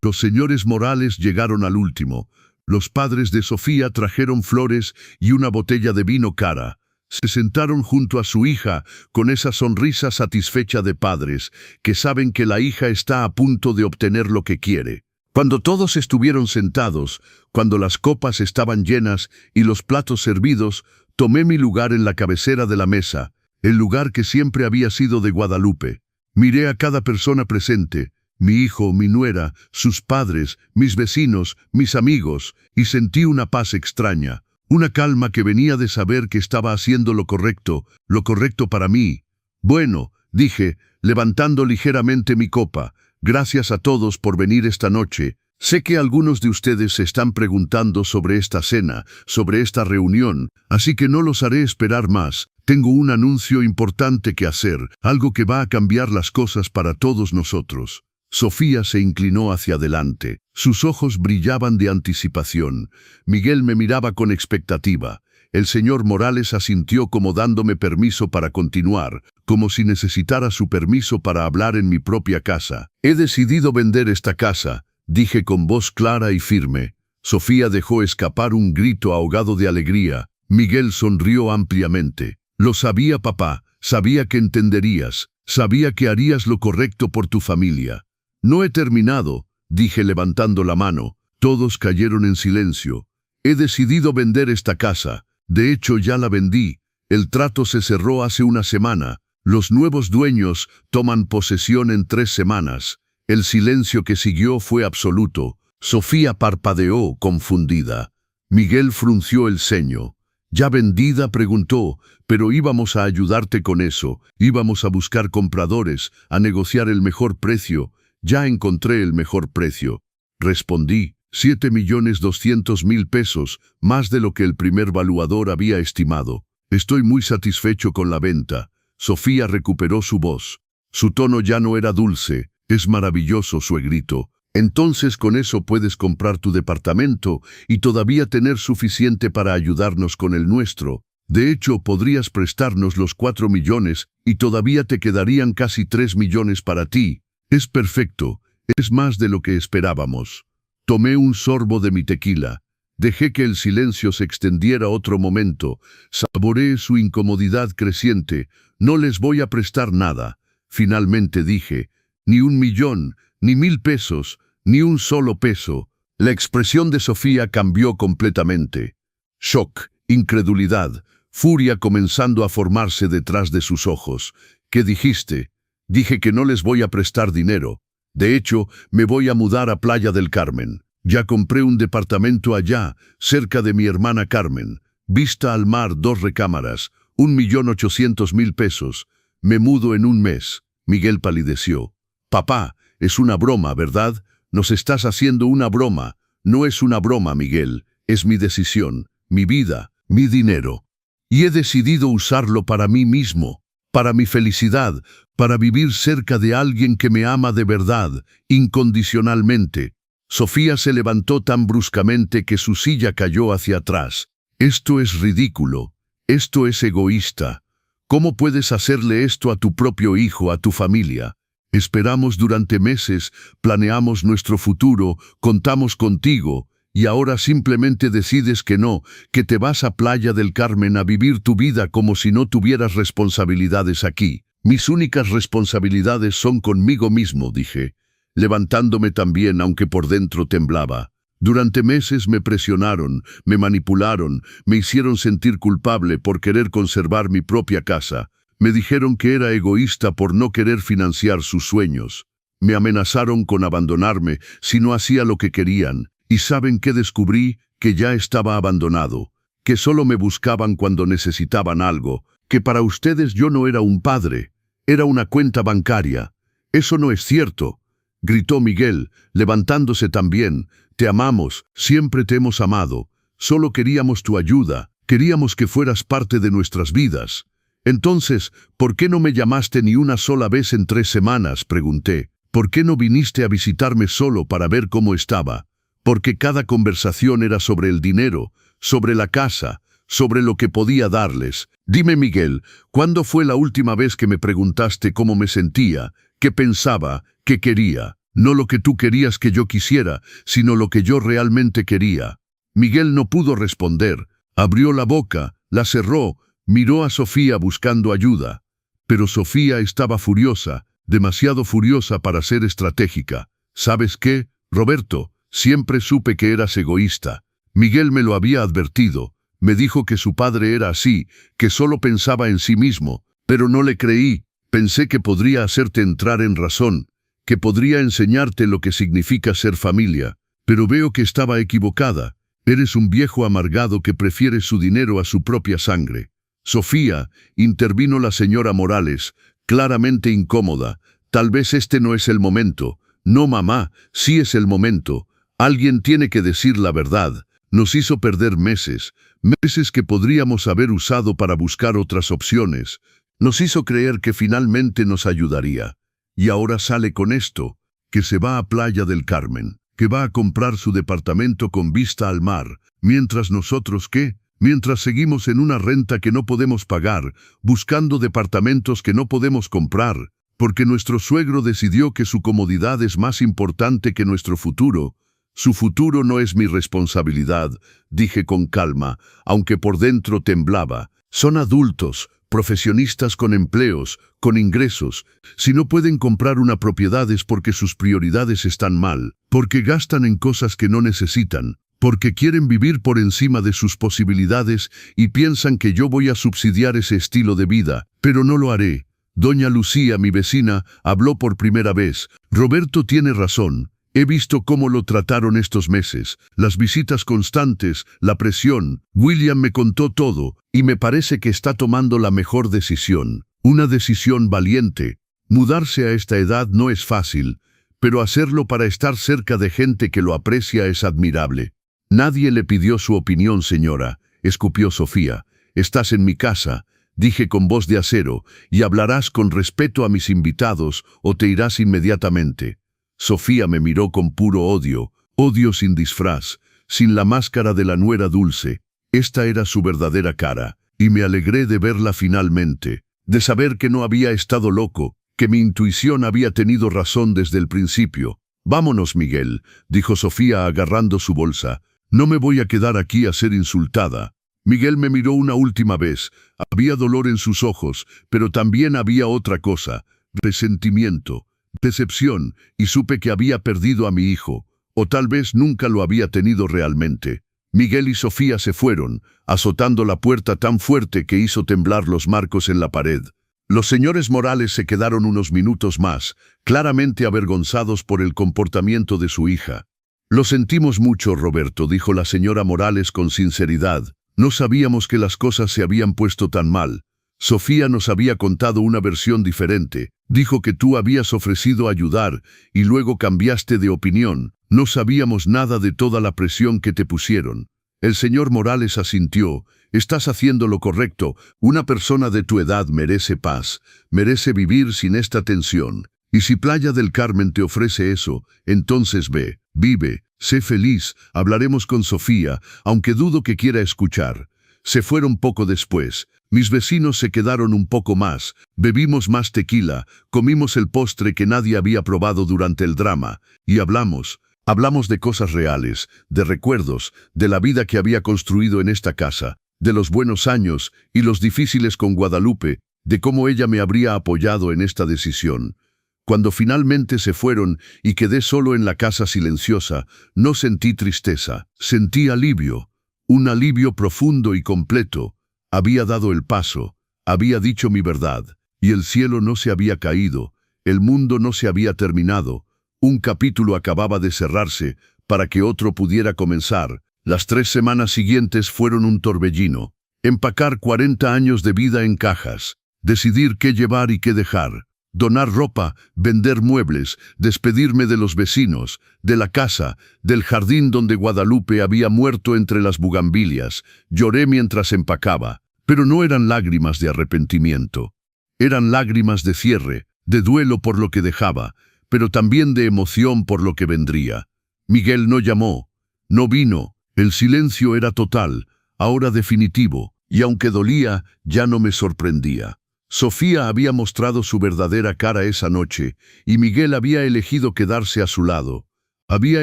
Los señores Morales llegaron al último. Los padres de Sofía trajeron flores y una botella de vino cara. Se sentaron junto a su hija con esa sonrisa satisfecha de padres que saben que la hija está a punto de obtener lo que quiere. Cuando todos estuvieron sentados, cuando las copas estaban llenas y los platos servidos, tomé mi lugar en la cabecera de la mesa, el lugar que siempre había sido de Guadalupe. Miré a cada persona presente, mi hijo, mi nuera, sus padres, mis vecinos, mis amigos, y sentí una paz extraña. Una calma que venía de saber que estaba haciendo lo correcto para mí. Bueno, dije, levantando ligeramente mi copa, gracias a todos por venir esta noche. Sé que algunos de ustedes se están preguntando sobre esta cena, sobre esta reunión, así que no los haré esperar más. Tengo un anuncio importante que hacer, algo que va a cambiar las cosas para todos nosotros. Sofía se inclinó hacia adelante. Sus ojos brillaban de anticipación. Miguel me miraba con expectativa. El señor Morales asintió como dándome permiso para continuar, como si necesitara su permiso para hablar en mi propia casa. He decidido vender esta casa, dije con voz clara y firme. Sofía dejó escapar un grito ahogado de alegría. Miguel sonrió ampliamente. Lo sabía, papá, sabía que entenderías, sabía que harías lo correcto por tu familia. No he terminado, dije levantando la mano. Todos cayeron en silencio. He decidido vender esta casa. De hecho, ya la vendí. El trato se cerró hace una semana. Los nuevos dueños toman posesión en 3 semanas. El silencio que siguió fue absoluto. Sofía parpadeó, confundida. Miguel frunció el ceño. ¿Ya vendida?, preguntó. Pero íbamos a ayudarte con eso. Íbamos a buscar compradores, a negociar el mejor precio. Ya encontré el mejor precio. Respondí. 7.200.000 pesos, más de lo que el primer valuador había estimado. Estoy muy satisfecho con la venta. Sofía recuperó su voz. Su tono ya no era dulce. Es maravilloso, suegrito. Entonces con eso puedes comprar tu departamento y todavía tener suficiente para ayudarnos con el nuestro. De hecho, podrías prestarnos los 4 millones y todavía te quedarían casi 3 millones para ti. Es perfecto. Es más de lo que esperábamos. Tomé un sorbo de mi tequila. Dejé que el silencio se extendiera otro momento. Saboreé su incomodidad creciente. No les voy a prestar nada. Finalmente dije, ni 1 millón, ni 1.000 pesos, ni un solo peso. La expresión de Sofía cambió completamente. Shock, incredulidad, furia comenzando a formarse detrás de sus ojos. ¿Qué dijiste? Dije que no les voy a prestar dinero. De hecho, me voy a mudar a Playa del Carmen. Ya compré un departamento allá, cerca de mi hermana Carmen. Vista al mar, 2 recámaras, 1.800.000 pesos. Me mudo en 1 mes. Miguel palideció. Papá, es una broma, ¿verdad? Nos estás haciendo una broma. No es una broma, Miguel. Es mi decisión, mi vida, mi dinero. Y he decidido usarlo para mí mismo, para mi felicidad, para vivir cerca de alguien que me ama de verdad, incondicionalmente. Sofía se levantó tan bruscamente que su silla cayó hacia atrás. Esto es ridículo. Esto es egoísta. ¿Cómo puedes hacerle esto a tu propio hijo, a tu familia? Esperamos durante meses, planeamos nuestro futuro, contamos contigo, y ahora simplemente decides que no, que te vas a Playa del Carmen a vivir tu vida como si no tuvieras responsabilidades aquí. Mis únicas responsabilidades son conmigo mismo, dije, levantándome también aunque por dentro temblaba. Durante meses me presionaron, me manipularon, me hicieron sentir culpable por querer conservar mi propia casa. Me dijeron que era egoísta por no querer financiar sus sueños. Me amenazaron con abandonarme si no hacía lo que querían. ¿Y saben qué descubrí? Que ya estaba abandonado, que solo me buscaban cuando necesitaban algo, que para ustedes yo no era un padre, era una cuenta bancaria. Eso no es cierto, gritó Miguel, levantándose también. Te amamos, siempre te hemos amado. Solo queríamos tu ayuda, queríamos que fueras parte de nuestras vidas. Entonces, ¿por qué no me llamaste ni una sola vez en 3 semanas? Pregunté. ¿Por qué no viniste a visitarme solo para ver cómo estaba? Porque cada conversación era sobre el dinero, sobre la casa, sobre lo que podía darles. Dime, Miguel, ¿cuándo fue la última vez que me preguntaste cómo me sentía, qué pensaba, qué quería? No lo que tú querías que yo quisiera, sino lo que yo realmente quería. Miguel no pudo responder. Abrió la boca, la cerró, miró a Sofía buscando ayuda. Pero Sofía estaba furiosa, demasiado furiosa para ser estratégica. ¿Sabes qué, Roberto? Siempre supe que eras egoísta. Miguel me lo había advertido. Me dijo que su padre era así, que solo pensaba en sí mismo. Pero no le creí. Pensé que podría hacerte entrar en razón, que podría enseñarte lo que significa ser familia. Pero veo que estaba equivocada. Eres un viejo amargado que prefiere su dinero a su propia sangre. Sofía, intervino la señora Morales, claramente incómoda. Tal vez este no es el momento. No, mamá, sí es el momento. Alguien tiene que decir la verdad. Nos hizo perder meses, meses que podríamos haber usado para buscar otras opciones. Nos hizo creer que finalmente nos ayudaría. Y ahora sale con esto, que se va a Playa del Carmen, que va a comprar su departamento con vista al mar, mientras nosotros, ¿qué? mientras seguimos en una renta que no podemos pagar, buscando departamentos que no podemos comprar, porque nuestro suegro decidió que su comodidad es más importante que nuestro futuro. Su futuro no es mi responsabilidad, dije con calma, aunque por dentro temblaba. Son adultos, profesionistas con empleos, con ingresos. Si no pueden comprar una propiedad es porque sus prioridades están mal, porque gastan en cosas que no necesitan, porque quieren vivir por encima de sus posibilidades y piensan que yo voy a subsidiar ese estilo de vida, pero no lo haré. Doña Lucía, mi vecina, habló por primera vez. Roberto tiene razón. He visto cómo lo trataron estos meses, las visitas constantes, la presión. William me contó todo, y me parece que está tomando la mejor decisión. Una decisión valiente. Mudarse a esta edad no es fácil, pero hacerlo para estar cerca de gente que lo aprecia es admirable. Nadie le pidió su opinión, señora, escupió Sofía. Estás en mi casa, dije con voz de acero, y hablarás con respeto a mis invitados o te irás inmediatamente. Sofía me miró con puro odio, odio sin disfraz, sin la máscara de la nuera dulce. Esta era su verdadera cara, y me alegré de verla finalmente, de saber que no había estado loco, que mi intuición había tenido razón desde el principio. Vámonos, Miguel, dijo Sofía agarrando su bolsa. No me voy a quedar aquí a ser insultada. Miguel me miró una última vez. Había dolor en sus ojos, pero también había otra cosa, resentimiento, decepción, y supe que había perdido a mi hijo, o tal vez nunca lo había tenido realmente. Miguel y Sofía se fueron, azotando la puerta tan fuerte que hizo temblar los marcos en la pared. Los señores Morales se quedaron unos minutos más, claramente avergonzados por el comportamiento de su hija. Lo sentimos mucho, Roberto, dijo la señora Morales con sinceridad. No sabíamos que las cosas se habían puesto tan mal. Sofía nos había contado una versión diferente. Dijo que tú habías ofrecido ayudar y luego cambiaste de opinión. No sabíamos nada de toda la presión que te pusieron. El señor Morales asintió. Estás haciendo lo correcto. Una persona de tu edad merece paz, merece vivir sin esta tensión. Y si Playa del Carmen te ofrece eso, entonces ve, vive, sé feliz. Hablaremos con Sofía, aunque dudo que quiera escuchar. Se fueron poco después. Mis vecinos se quedaron un poco más. Bebimos más tequila, comimos el postre que nadie había probado durante el drama, y hablamos. Hablamos de cosas reales, de recuerdos, de la vida que había construido en esta casa, de los buenos años y los difíciles con Guadalupe, de cómo ella me habría apoyado en esta decisión. Cuando finalmente se fueron y quedé solo en la casa silenciosa, no sentí tristeza, sentí alivio, un alivio profundo y completo. Había dado el paso, había dicho mi verdad, y el cielo no se había caído, el mundo no se había terminado. Un capítulo acababa de cerrarse para que otro pudiera comenzar. Las 3 semanas siguientes fueron un torbellino. Empacar 40 años de vida en cajas, decidir qué llevar y qué dejar, donar ropa, vender muebles, despedirme de los vecinos, de la casa, del jardín donde Guadalupe había muerto entre las bugambilias. Lloré mientras empacaba, pero no eran lágrimas de arrepentimiento. Eran lágrimas de cierre, de duelo por lo que dejaba, pero también de emoción por lo que vendría. Miguel no llamó, no vino, el silencio era total, ahora definitivo, y aunque dolía, ya no me sorprendía. Sofía había mostrado su verdadera cara esa noche, y Miguel había elegido quedarse a su lado. Había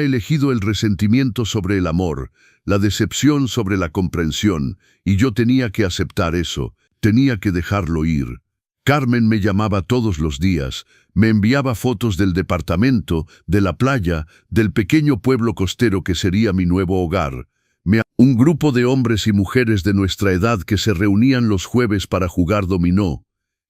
elegido el resentimiento sobre el amor, la decepción sobre la comprensión, y yo tenía que aceptar eso, tenía que dejarlo ir. Carmen me llamaba todos los días, me enviaba fotos del departamento, de la playa, del pequeño pueblo costero que sería mi nuevo hogar. Un grupo de hombres y mujeres de nuestra edad que se reunían los jueves para jugar dominó,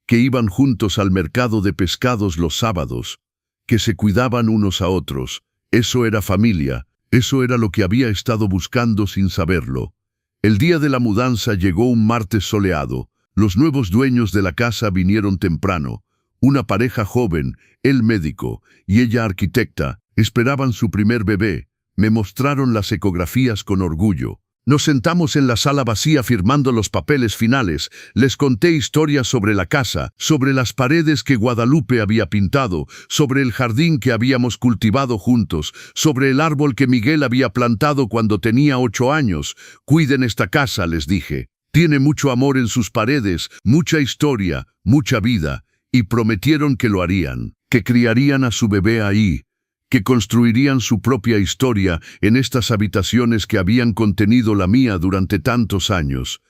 que iban juntos al mercado de pescados los sábados, que se cuidaban unos a otros. Eso era familia, eso era lo que había estado buscando sin saberlo. El día de la mudanza llegó un martes soleado. Los nuevos dueños de la casa vinieron temprano. Una pareja joven, él médico y ella arquitecta, esperaban su primer bebé. Me mostraron las ecografías con orgullo. Nos sentamos en la sala vacía firmando los papeles finales. Les conté historias sobre la casa, sobre las paredes que Guadalupe había pintado, sobre el jardín que habíamos cultivado juntos, sobre el árbol que Miguel había plantado cuando tenía 8 años. Cuiden esta casa, les dije. Tiene mucho amor en sus paredes, mucha historia, mucha vida. Y prometieron que lo harían, que criarían a su bebé ahí, que construirían su propia historia en estas habitaciones que habían contenido la mía durante tantos años.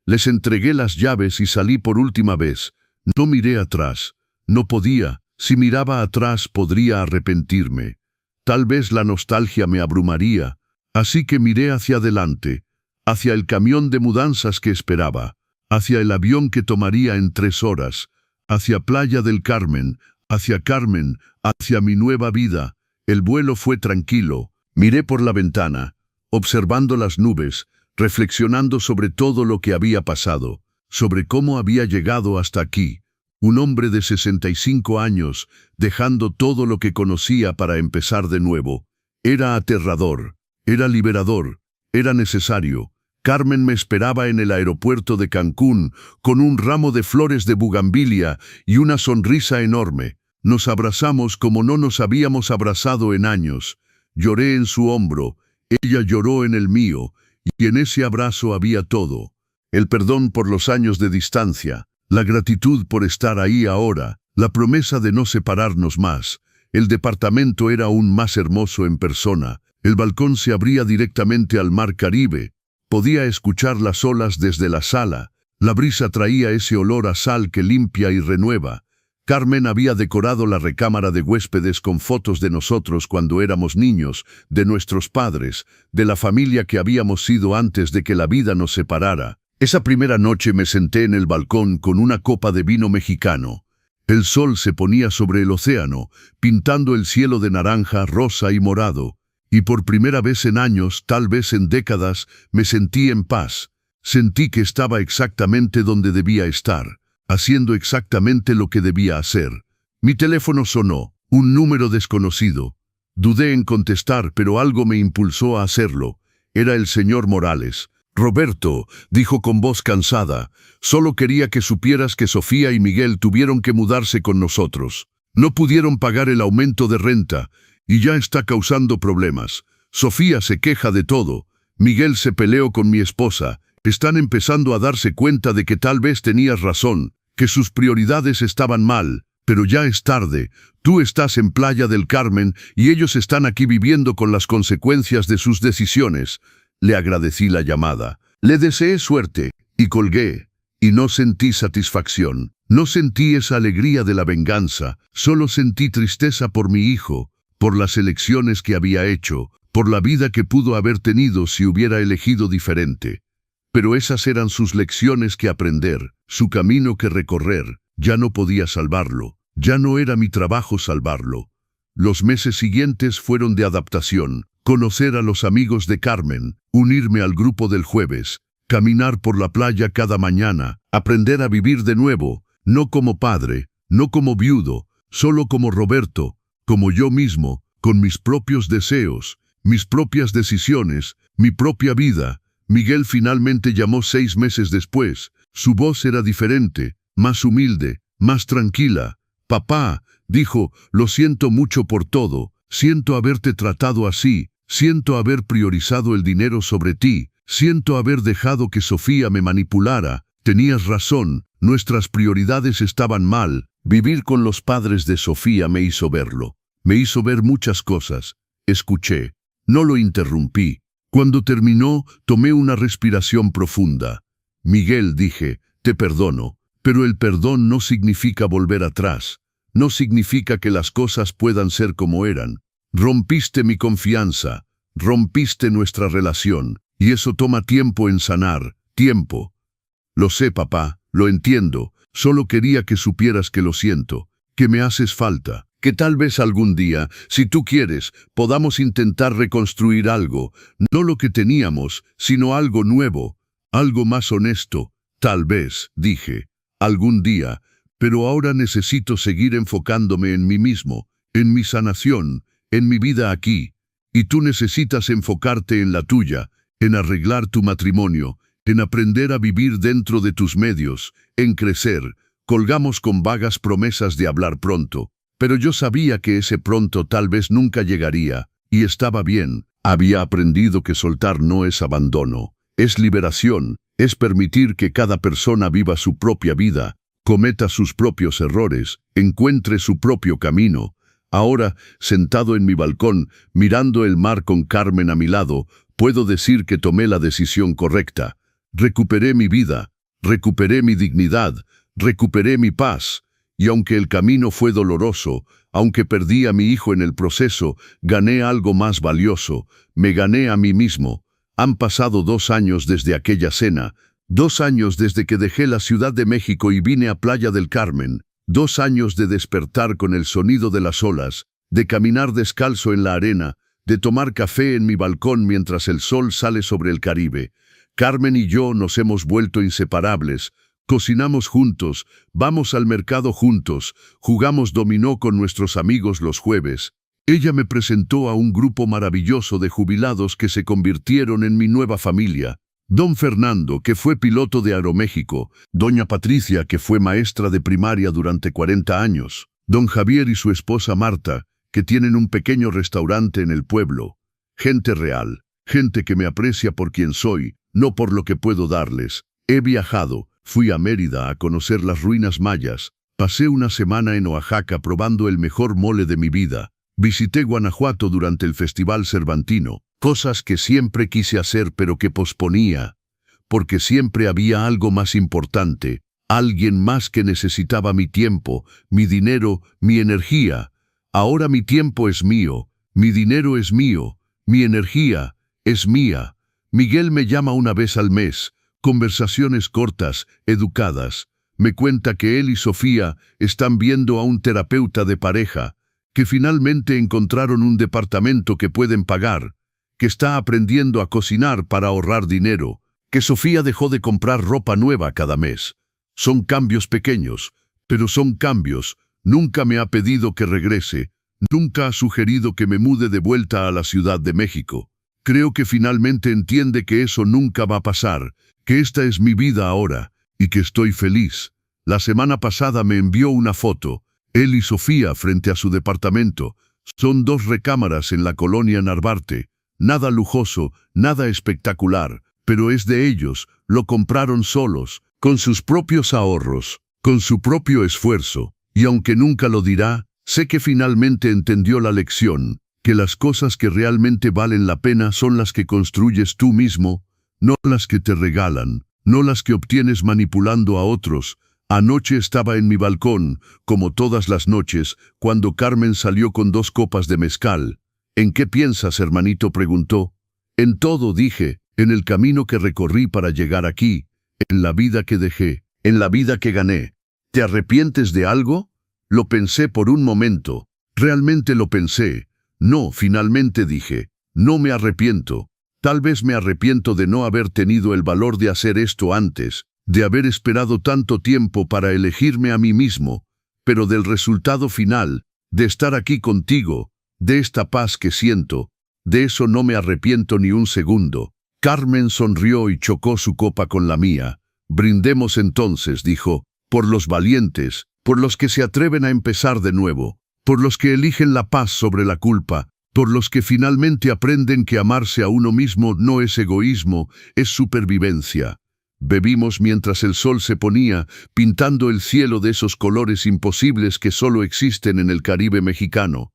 Les entregué las llaves y salí por última vez. No miré atrás. No podía. Si miraba atrás podría arrepentirme. Tal vez la nostalgia me abrumaría. Así que miré hacia adelante, hacia el camión de mudanzas que esperaba, hacia el avión que tomaría en 3 horas, hacia Playa del Carmen, hacia mi nueva vida. El vuelo fue tranquilo. Miré por la ventana, observando las nubes, reflexionando sobre todo lo que había pasado, sobre cómo había llegado hasta aquí. Un hombre de 65 años, dejando todo lo que conocía para empezar de nuevo. Era aterrador, era liberador, era necesario. Carmen me esperaba en el aeropuerto de Cancún, con un ramo de flores de bugambilia y una sonrisa enorme. Nos abrazamos como no nos habíamos abrazado en años. Lloré en su hombro, ella lloró en el mío, y en ese abrazo había todo. El perdón por los años de distancia, la gratitud por estar ahí ahora, la promesa de no separarnos más. El departamento era aún más hermoso en persona. El balcón se abría directamente al mar Caribe. Podía escuchar las olas desde la sala. La brisa traía ese olor a sal que limpia y renueva. Carmen había decorado la recámara de huéspedes con fotos de nosotros cuando éramos niños, de nuestros padres, de la familia que habíamos sido antes de que la vida nos separara. Esa primera noche me senté en el balcón con una copa de vino mexicano. El sol se ponía sobre el océano, pintando el cielo de naranja, rosa y morado. Y por primera vez en años, tal vez en décadas, me sentí en paz. Sentí que estaba exactamente donde debía estar, haciendo exactamente lo que debía hacer. Mi teléfono sonó, un número desconocido. Dudé en contestar, pero algo me impulsó a hacerlo. Era el señor Morales. «Roberto», dijo con voz cansada, «solo quería que supieras que Sofía y Miguel tuvieron que mudarse con nosotros. No pudieron pagar el aumento de renta, y ya está causando problemas. Sofía se queja de todo. Miguel se peleó con mi esposa. Están empezando a darse cuenta de que tal vez tenías razón, que sus prioridades estaban mal, pero ya es tarde. Tú estás en Playa del Carmen y ellos están aquí viviendo con las consecuencias de sus decisiones». Le agradecí la llamada. Le deseé suerte y colgué. Y no sentí satisfacción. No sentí esa alegría de la venganza. Solo sentí tristeza por mi hijo, por las elecciones que había hecho, por la vida que pudo haber tenido si hubiera elegido diferente. Pero esas eran sus lecciones que aprender, su camino que recorrer. Ya no podía salvarlo. Ya no era mi trabajo salvarlo. Los meses siguientes fueron de adaptación. Conocer a los amigos de Carmen, unirme al grupo del jueves, caminar por la playa cada mañana, aprender a vivir de nuevo, no como padre, no como viudo, solo como Roberto, como yo mismo, con mis propios deseos, mis propias decisiones, mi propia vida. Miguel finalmente llamó 6 meses después. Su voz era diferente, más humilde, más tranquila. «Papá», dijo, «lo siento mucho por todo. Siento haberte tratado así. Siento haber priorizado el dinero sobre ti. Siento haber dejado que Sofía me manipulara. Tenías razón, nuestras prioridades estaban mal. Vivir con los padres de Sofía me hizo verlo. Me hizo ver muchas cosas. Escuché. No lo interrumpí. Cuando terminó, tomé una respiración profunda. «Miguel», dije, «te perdono, pero el perdón no significa volver atrás. No significa que las cosas puedan ser como eran. Rompiste mi confianza, rompiste nuestra relación, y eso toma tiempo en sanar, tiempo». «Lo sé, papá, lo entiendo. Solo quería que supieras que lo siento, que me haces falta, que tal vez algún día, si tú quieres, podamos intentar reconstruir algo, no lo que teníamos, sino algo nuevo, algo más honesto. Tal vez», dije, «algún día, pero ahora necesito seguir enfocándome en mí mismo, en mi sanación, en mi vida aquí, y tú necesitas enfocarte en la tuya, en arreglar tu matrimonio, en aprender a vivir dentro de tus medios, en crecer. Colgamos con vagas promesas de hablar pronto, pero yo sabía que ese pronto tal vez nunca llegaría, y estaba bien. Había aprendido que soltar no es abandono, es liberación, es permitir que cada persona viva su propia vida, cometa sus propios errores, encuentre su propio camino. Ahora, sentado en mi balcón, mirando el mar con Carmen a mi lado, puedo decir que tomé la decisión correcta. Recuperé mi vida, recuperé mi dignidad, recuperé mi paz, y aunque el camino fue doloroso, aunque perdí a mi hijo en el proceso, gané algo más valioso, me gané a mí mismo. Han pasado 2 años desde aquella cena, 2 años desde que dejé la Ciudad de México y vine a Playa del Carmen, 2 años de despertar con el sonido de las olas, de caminar descalzo en la arena, de tomar café en mi balcón mientras el sol sale sobre el Caribe. Carmen y yo nos hemos vuelto inseparables. Cocinamos juntos, vamos al mercado juntos, jugamos dominó con nuestros amigos los jueves. Ella me presentó a un grupo maravilloso de jubilados que se convirtieron en mi nueva familia. Don Fernando, que fue piloto de Aeroméxico, doña Patricia, que fue maestra de primaria durante 40 años, don Javier y su esposa Marta, que tienen un pequeño restaurante en el pueblo. Gente real, gente que me aprecia por quien soy, no por lo que puedo darles. He viajado. Fui a Mérida a conocer las ruinas mayas, pasé una semana en Oaxaca probando el mejor mole de mi vida, visité Guanajuato durante el Festival Cervantino, cosas que siempre quise hacer pero que posponía, porque siempre había algo más importante, alguien más que necesitaba mi tiempo, mi dinero, mi energía. Ahora mi tiempo es mío, mi dinero es mío, mi energía es mía. Miguel me llama una vez al mes. Conversaciones cortas, educadas. Me cuenta que él y Sofía están viendo a un terapeuta de pareja, que finalmente encontraron un departamento que pueden pagar, que está aprendiendo a cocinar para ahorrar dinero, que Sofía dejó de comprar ropa nueva cada mes. Son cambios pequeños, pero son cambios. Nunca me ha pedido que regrese, nunca ha sugerido que me mude de vuelta a la Ciudad de México. Creo que finalmente entiende que eso nunca va a pasar, que esta es mi vida ahora, y que estoy feliz. La semana pasada me envió una foto, él y Sofía frente a su departamento. Son 2 recámaras en la colonia Narvarte. Nada lujoso, nada espectacular, pero es de ellos, lo compraron solos, con sus propios ahorros, con su propio esfuerzo. Y aunque nunca lo dirá, sé que finalmente entendió la lección, que las cosas que realmente valen la pena son las que construyes tú mismo, no las que te regalan, no las que obtienes manipulando a otros. Anoche estaba en mi balcón, como todas las noches, cuando Carmen salió con 2 copas de mezcal. ¿En qué piensas, hermanito?, preguntó. En todo, dije, en el camino que recorrí para llegar aquí, en la vida que dejé, en la vida que gané. ¿Te arrepientes de algo? Lo pensé por un momento. Realmente lo pensé. No, finalmente dije, no me arrepiento. Tal vez me arrepiento de no haber tenido el valor de hacer esto antes, de haber esperado tanto tiempo para elegirme a mí mismo, pero del resultado final, de estar aquí contigo, de esta paz que siento, de eso no me arrepiento ni un segundo. Carmen sonrió y chocó su copa con la mía. Brindemos entonces, dijo, por los valientes, por los que se atreven a empezar de nuevo, por los que eligen la paz sobre la culpa, por los que finalmente aprenden que amarse a uno mismo no es egoísmo, es supervivencia. Bebimos mientras el sol se ponía, pintando el cielo de esos colores imposibles que solo existen en el Caribe mexicano.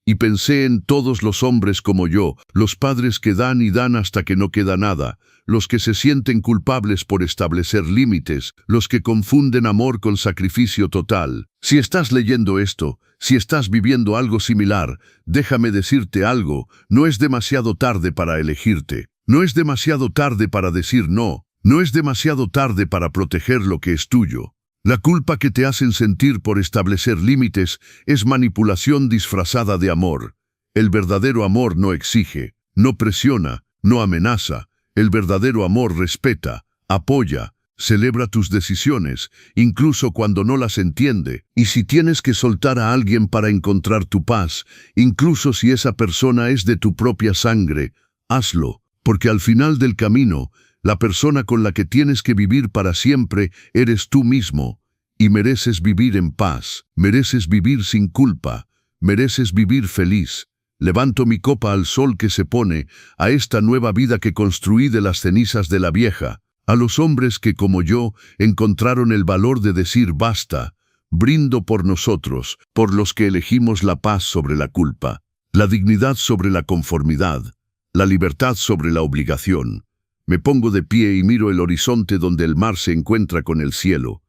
Y pensé en todos los hombres como yo, los padres que dan y dan hasta que no queda nada, los que se sienten culpables por establecer límites, los que confunden amor con sacrificio total. Si estás leyendo esto, si estás viviendo algo similar, déjame decirte algo, no es demasiado tarde para elegirte, no es demasiado tarde para decir no, no es demasiado tarde para proteger lo que es tuyo. La culpa que te hacen sentir por establecer límites es manipulación disfrazada de amor. El verdadero amor no exige, no presiona, no amenaza. El verdadero amor respeta, apoya, celebra tus decisiones, incluso cuando no las entiende. Y si tienes que soltar a alguien para encontrar tu paz, incluso si esa persona es de tu propia sangre, hazlo, porque al final del camino, la persona con la que tienes que vivir para siempre eres tú mismo, y mereces vivir en paz, mereces vivir sin culpa, mereces vivir feliz. Levanto mi copa al sol que se pone, a esta nueva vida que construí de las cenizas de la vieja, a los hombres que, como yo, encontraron el valor de decir basta. Brindo por nosotros, por los que elegimos la paz sobre la culpa, la dignidad sobre la conformidad, la libertad sobre la obligación. Me pongo de pie y miro el horizonte donde el mar se encuentra con el cielo.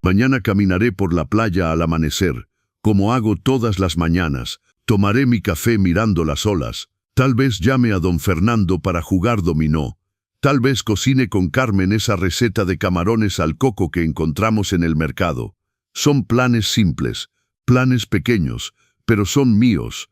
Mañana caminaré por la playa al amanecer, como hago todas las mañanas. Tomaré mi café mirando las olas. Tal vez llame a don Fernando para jugar dominó. Tal vez cocine con Carmen esa receta de camarones al coco que encontramos en el mercado. Son planes simples, planes pequeños, pero son míos.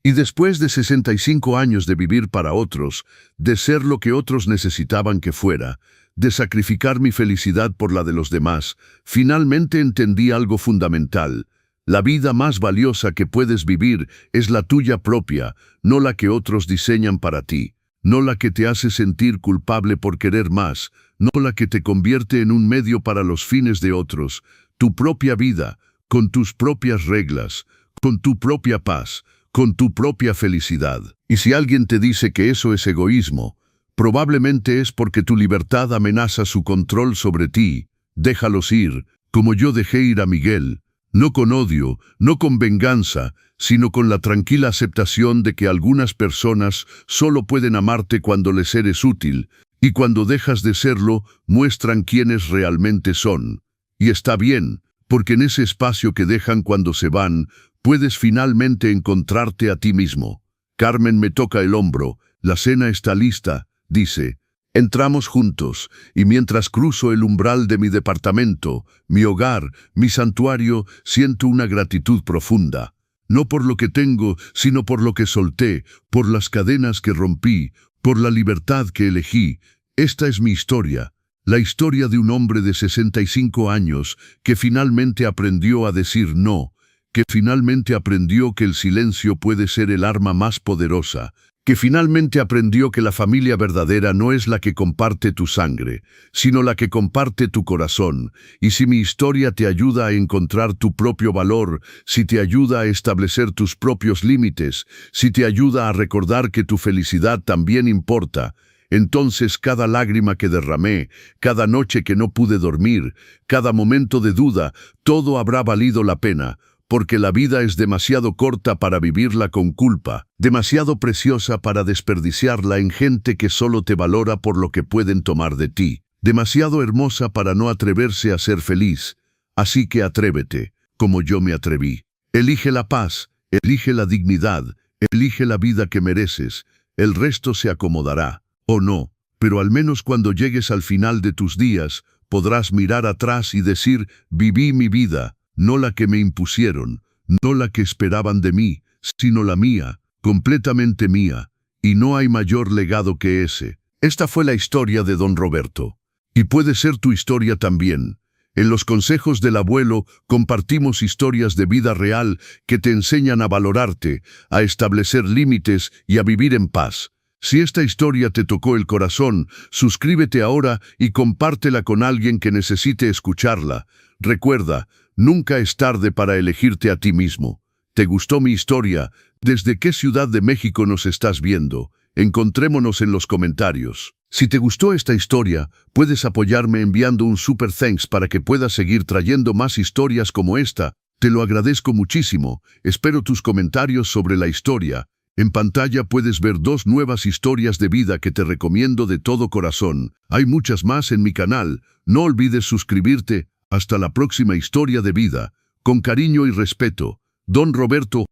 Y después de 65 años de vivir para otros, de ser lo que otros necesitaban que fuera, de sacrificar mi felicidad por la de los demás, finalmente entendí algo fundamental. La vida más valiosa que puedes vivir es la tuya propia, no la que otros diseñan para ti, no la que te hace sentir culpable por querer más, no la que te convierte en un medio para los fines de otros. Tu propia vida, con tus propias reglas, con tu propia paz, con tu propia felicidad. Y si alguien te dice que eso es egoísmo, probablemente es porque tu libertad amenaza su control sobre ti. Déjalos ir, como yo dejé ir a Miguel, no con odio, no con venganza, sino con la tranquila aceptación de que algunas personas solo pueden amarte cuando les eres útil, y cuando dejas de serlo, muestran quiénes realmente son. Y está bien, porque en ese espacio que dejan cuando se van, puedes finalmente encontrarte a ti mismo. Carmen me toca el hombro, la cena está lista, dice. Entramos juntos, y mientras cruzo el umbral de mi departamento, mi hogar, mi santuario, siento una gratitud profunda. No por lo que tengo, sino por lo que solté, por las cadenas que rompí, por la libertad que elegí. Esta es mi historia. La historia de un hombre de 65 años que finalmente aprendió a decir no, que finalmente aprendió que el silencio puede ser el arma más poderosa, que finalmente aprendió que la familia verdadera no es la que comparte tu sangre, sino la que comparte tu corazón. Y si mi historia te ayuda a encontrar tu propio valor, si te ayuda a establecer tus propios límites, si te ayuda a recordar que tu felicidad también importa, entonces cada lágrima que derramé, cada noche que no pude dormir, cada momento de duda, todo habrá valido la pena, porque la vida es demasiado corta para vivirla con culpa, demasiado preciosa para desperdiciarla en gente que solo te valora por lo que pueden tomar de ti, demasiado hermosa para no atreverse a ser feliz. Así que atrévete, como yo me atreví. Elige la paz, elige la dignidad, elige la vida que mereces. El resto se acomodará. O no, pero al menos cuando llegues al final de tus días, podrás mirar atrás y decir, viví mi vida, no la que me impusieron, no la que esperaban de mí, sino la mía, completamente mía, y no hay mayor legado que ese. Esta fue la historia de don Roberto. Y puede ser tu historia también. En los consejos del abuelo compartimos historias de vida real que te enseñan a valorarte, a establecer límites y a vivir en paz. Si esta historia te tocó el corazón, suscríbete ahora y compártela con alguien que necesite escucharla. Recuerda, nunca es tarde para elegirte a ti mismo. ¿Te gustó mi historia? ¿Desde qué ciudad de México nos estás viendo? Encontrémonos en los comentarios. Si te gustó esta historia, puedes apoyarme enviando un super thanks para que pueda seguir trayendo más historias como esta. Te lo agradezco muchísimo. Espero tus comentarios sobre la historia. En pantalla puedes ver 2 nuevas historias de vida que te recomiendo de todo corazón. Hay muchas más en mi canal. No olvides suscribirte. Hasta la próxima historia de vida. Con cariño y respeto, don Roberto.